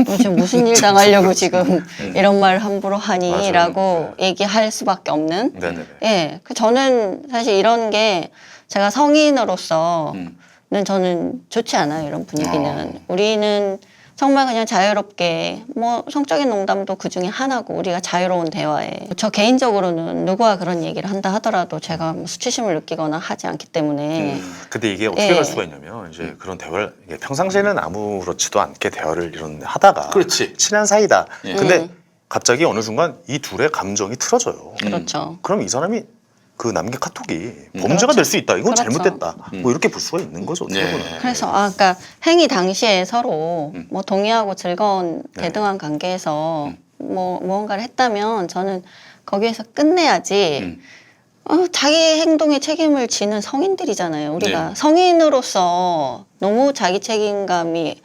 너 지금 무슨 일 당하려고 지금 이런 말 함부로 하니라고 맞아요. 얘기할 수밖에 없는. 네네네. 예, 저는 사실 이런 게 제가 성인으로서는 저는 좋지 않아요. 이런 분위기는. 우리는 정말 그냥 자유롭게 뭐 성적인 농담도 그중에 하나고 우리가 자유로운 대화에 저 개인적으로는 누구와 그런 얘기를 한다 하더라도 제가 뭐 수치심을 느끼거나 하지 않기 때문에 근데 이게 어떻게 예. 갈 수가 있냐면 이제 그런 대화를 이게 평상시에는 아무렇지도 않게 대화를 이런 하다가 그렇지. 친한 사이다. 예. 근데 갑자기 어느 순간 이 둘의 감정이 틀어져요. 그렇죠. 그럼 이 사람이 그 남긴 카톡이 범죄가 될 수 있다. 이건 그렇죠. 잘못됐다. 뭐 이렇게 볼 수가 있는 거죠. 어떻게 예. 보면. 그래서 그러니까 행위 당시에 서로 뭐 동의하고 즐거운 대등한 관계에서 뭐 무언가를 했다면 저는 거기에서 끝내야지. 자기 행동에 책임을 지는 성인들이잖아요. 우리가 네. 성인으로서 너무 자기 책임감이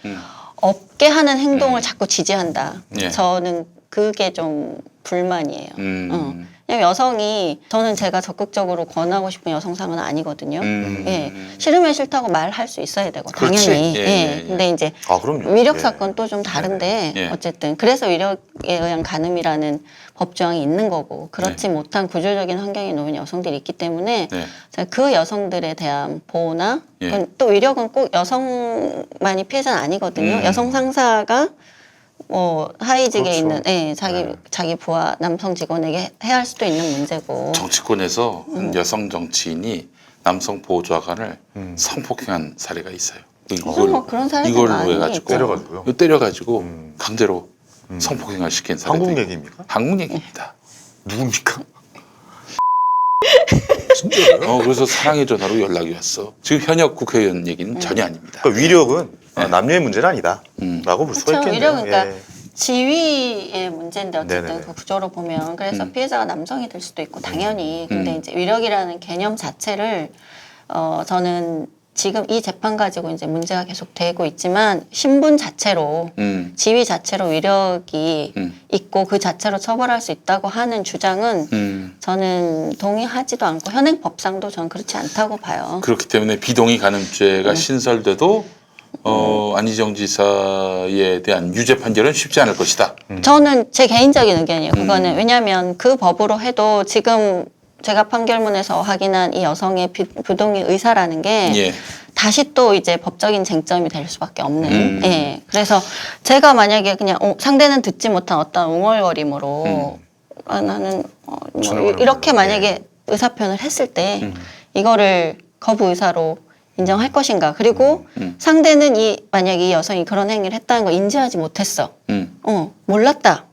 없게 하는 행동을 자꾸 지지한다. 예. 저는 그게 좀 불만이에요. 음. 왜냐면 여성이 저는 제가 적극적으로 권하고 싶은 여성상은 아니거든요. 음. 예, 싫으면 싫다고 말할 수 있어야 되고 그렇지. 당연히. 예, 예, 예, 예. 근데 이제 아, 그럼요. 위력 예. 사건 또 좀 다른데 예. 어쨌든 그래서 위력에 의한 간음이라는 법조항이 있는 거고 그렇지 못한 구조적인 환경에 놓인 여성들이 있기 때문에 네. 제가 그 여성들에 대한 보호나 예. 그건 또 위력은 꼭 여성만이 피해자는 아니거든요. 여성 상사가 뭐 하위직에 그렇죠. 있는 자기 부하 남성 직원에게 해야 할 수도 있는 문제고. 정치권에서 한 여성 정치인이 남성 보좌관을 성폭행한 사례가 있어요. 뭐 그런 사례가 이걸로 많이 해가지고 때려가지고요? 때려가지고 강제로 성폭행을 시킨 사례도 한국 있고. 얘기입니까? 한국 얘기입니다. 누굽니까? 그래서 사랑의 전화로 연락이 왔어. 지금 현역 국회의원 얘기는 전혀 아닙니다. 그러니까 위력은 남녀의 문제는 아니다라고 볼 수가 그렇죠. 있겠네요. 위력은 그러니까 예. 지위의 문제인데 어쨌든 네네네. 그 구조로 보면 그래서 피해자가 남성이 될 수도 있고 당연히 근데 이제 위력이라는 개념 자체를 저는 지금 이 재판 가지고 이제 문제가 계속 되고 있지만 신분 자체로 지위 자체로 위력이 있고 그 자체로 처벌할 수 있다고 하는 주장은 저는 동의하지도 않고 현행 법상도 저는 그렇지 않다고 봐요. 그렇기 때문에 비동의 간음죄가 신설돼도 안희정 지사에 대한 유죄 판결은 쉽지 않을 것이다. 저는 제 개인적인 의견이에요. 그거는 왜냐하면 그 법으로 해도 지금 제가 판결문에서 확인한 이 여성의 부동의 의사라는 게 예. 다시 또 이제 법적인 쟁점이 될 수밖에 없는. 예. 그래서 제가 만약에 그냥 상대는 듣지 못한 어떤 웅얼거림으로 아, 나는 뭐 저는 이렇게 예. 만약에 의사표현을 했을 때 이거를 거부 의사로 인정할 것인가. 그리고 상대는 만약에 이 여성이 그런 행위를 했다는 걸 인지하지 못했어. 몰랐다.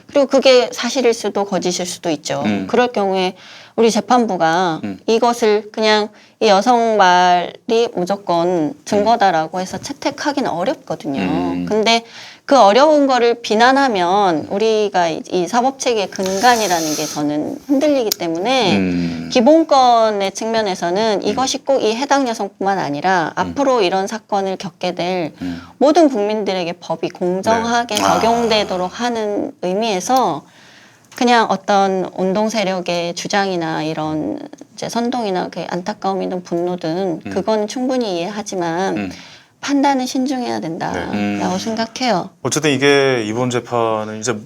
그리고 그게 사실일 수도 거짓일 수도 있죠. 그럴 경우에 우리 재판부가 이것을 그냥 이 여성 말이 무조건 증거다라고 해서 채택하기는 어렵거든요. 근데 그 어려운 거를 비난하면 우리가 이 사법체계의 근간이라는 게 저는 흔들리기 때문에 기본권의 측면에서는 이것이 꼭 이 해당 여성뿐만 아니라 앞으로 이런 사건을 겪게 될 모든 국민들에게 법이 공정하게 적용되도록 하는 의미에서 그냥 어떤 운동 세력의 주장이나 이런 이제 선동이나 그 안타까움이든 분노든 그건 충분히 이해하지만 판단은 신중해야 된다라고 생각해요. 어쨌든 이게 이번 재판은 이제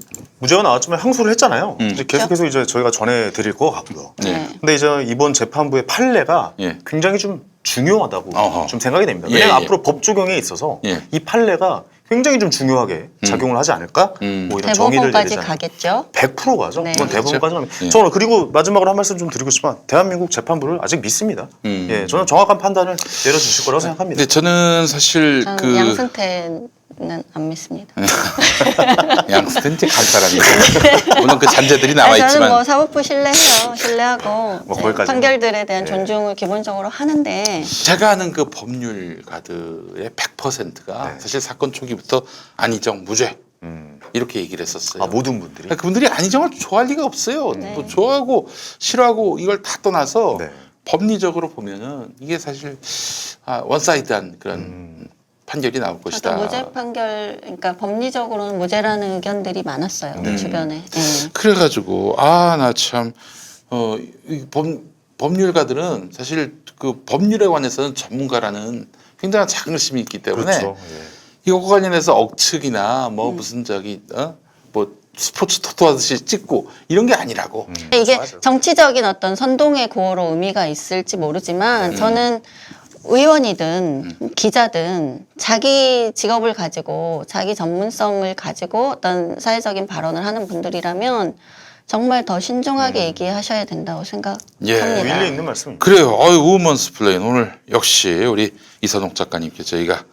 무죄가 나왔지만 항소를 했잖아요. 이제 계속해서 이제 저희가 전해드릴 것 같고요. 네. 근데 이제 이번 재판부의 판례가 예. 굉장히 좀 중요하다고 어허. 좀 생각이 됩니다. 예, 왜냐하면 예. 앞으로 법 적용에 있어서 예. 이 판례가 굉장히 좀 중요하게 작용을 하지 않을까? 뭐 이런 정의를 대법원까지 내리잖아요. 가겠죠. 100% 가죠. 네. 이건 대법원까지 갑니다. 예. 저는 그리고 마지막으로 한 말씀 좀 드리고 싶지만 대한민국 재판부를 아직 믿습니다. 예, 저는 정확한 판단을 내려주실 거라고 생각합니다. 근데 저는 사실 저는 그 양승태는 안 믿습니다. 양승태 이제 간 사람이고 물론 그 잔재들이 나와 아니, 저는 있지만 뭐 사법부 신뢰해요. 신뢰하고 이제 거기까지는. 판결들에 대한 네. 존중을 기본적으로 하는데 제가 아는 그 법률 가드의 100%가 네. 사실 사건 초기부터 안희정 무죄 이렇게 얘기를 했었어요. 아 모든 분들이 그러니까 그분들이 안희정을 좋아할 리가 없어요. 네. 뭐 좋아하고 싫어하고 이걸 다 떠나서 네. 법리적으로 보면은 이게 사실 원사이드한 그런 판결이 나올 것이다. 저도 무죄 판결, 그러니까 법리적으로는 무죄라는 의견들이 많았어요. 주변에. 예. 그래가지고 나 참 법률가들은 사실 그 법률에 관해서는 전문가라는 굉장한 자긍심이 있기 때문에 그렇죠. 예. 이거 관련해서 억측이나 뭐 무슨 뭐 스포츠 토토하듯이 찍고 이런 게 아니라고. 이게 맞아요. 정치적인 어떤 선동의 고어로 의미가 있을지 모르지만 저는 의원이든 기자든 자기 직업을 가지고 자기 전문성을 가지고 어떤 사회적인 발언을 하는 분들이라면 정말 더 신중하게 얘기하셔야 된다고 생각합니다. 일리 있는 말씀입니다. 그래요. 우먼스 플레인 오늘 역시 우리 이선옥 작가님께 저희가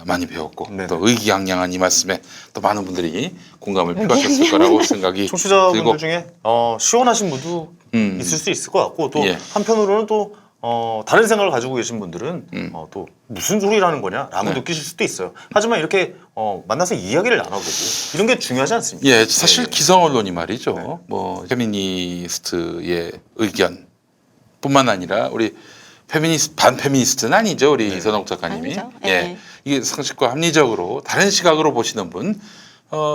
많이 배웠고 네네. 또 의기양양한 이 말씀에 또 많은 분들이 공감을 표하셨을 거라고 생각이 청취자분들 들고 중에 시원하신 분도 있을 수 있을 것 같고 또 예. 한편으로는 또 다른 생각을 가지고 계신 분들은 또 무슨 소리라는 거냐라고 네. 느끼실 수도 있어요. 하지만 이렇게 만나서 이야기를 나눠보고 이런 게 중요하지 않습니까? 예, 사실 네. 기성 언론이 말이죠. 네. 뭐 페미니스트의 의견뿐만 아니라 우리 반페미니스트는 아니죠. 우리 이선옥 작가님이. 아니죠. 예. 예. 이게 상식과 합리적으로 다른 시각으로 보시는 분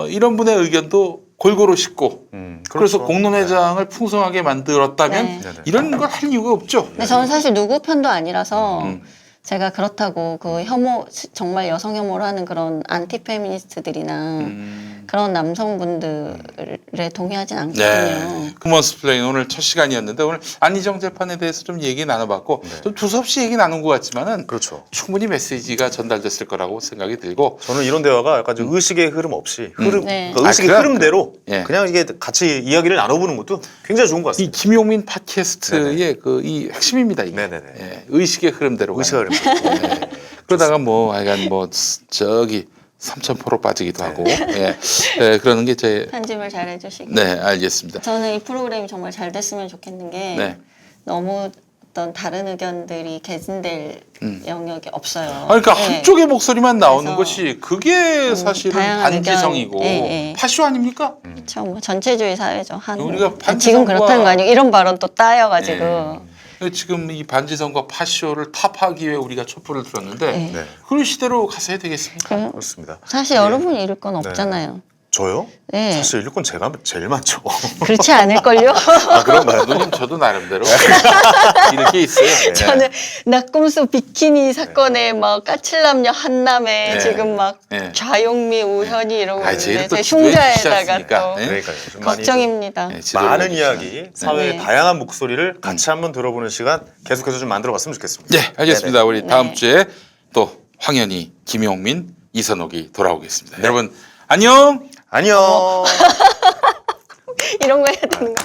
이런 분의 의견도 골고루 싣고 그래서 그렇죠. 공론회장을 풍성하게 만들었다면 네. 네네. 이런 걸 할 이유가 없죠. 근데 저는 사실 누구 편도 아니라서 제가 그렇다고 그 정말 여성 혐오를 하는 그런 안티 페미니스트들이나 그런 남성분들에 동의하진 않거든요. 네. 쿠먼스 플레인 오늘 첫 시간이었는데 오늘 안희정 재판에 대해서 좀 얘기 나눠봤고 좀 두서없이 얘기 나눈 것 같지만은 그렇죠. 충분히 메시지가 전달됐을 거라고 생각이 들고 저는 이런 대화가 약간 좀 의식의 흐름 없이 네. 그러니까 의식의 그래. 흐름대로 예. 그냥 이게 같이 이야기를 나눠보는 것도 굉장히 좋은 것 이 같습니다. 김용민 팟캐스트의 그 이 핵심입니다. 이게. 네네네. 예, 의식의 흐름대로 가는. 의식의 흐름. 예. 그러다가 뭐 하여간 뭐 저기 삼천포로 빠지기도 하고 그러는 게 제 편집을 잘 해주시고. 네 알겠습니다. 저는 이 프로그램이 정말 잘 됐으면 좋겠는 게 네. 너무 어떤 다른 의견들이 개진될 영역이 없어요. 그러니까 네. 한쪽의 목소리만 나오는 그래서 것이 그게 사실은 다양한 반지성이고 의견, 예. 파쇼 아닙니까? 그렇죠. 뭐 전체주의 사회죠. 우리가 지금 반지성과- 그렇다는 거 아니고 이런 발언 또 따여가지고. 지금 이 반지성과 파쇼를 타파하기 위해 우리가 촛불을 들었는데 네. 네. 그런 시대로 가서 해야 되겠습니까? 그 그렇습니다. 사실 여러분이 잃을 건 없잖아요. 저요? 네. 사실 일권 제가 제일 많죠. 그렇지 않을걸요? 아, 그런가요? 누님 저도 나름대로 이렇게 있어요. 네. 저는 낙곰수 비키니 사건에 막 까칠남녀 한남에 네. 지금 막 네. 좌용미 우현이 이러고 아이, 저희는 있는데 또 제 흉자에다가 지도해 또 네. 그러니까요. 좀 많이 걱정입니다. 네, 지도를 많은 해주시면. 이야기, 사회의 네. 다양한 목소리를 같이 한번 들어보는 시간 계속해서 좀 만들어봤으면 좋겠습니다. 네, 알겠습니다. 우리 다음 네. 주에 또 황현희, 김용민, 이선옥이 돌아오겠습니다. 여러분 안녕. 안녕. 이런 거 해야 되는 거.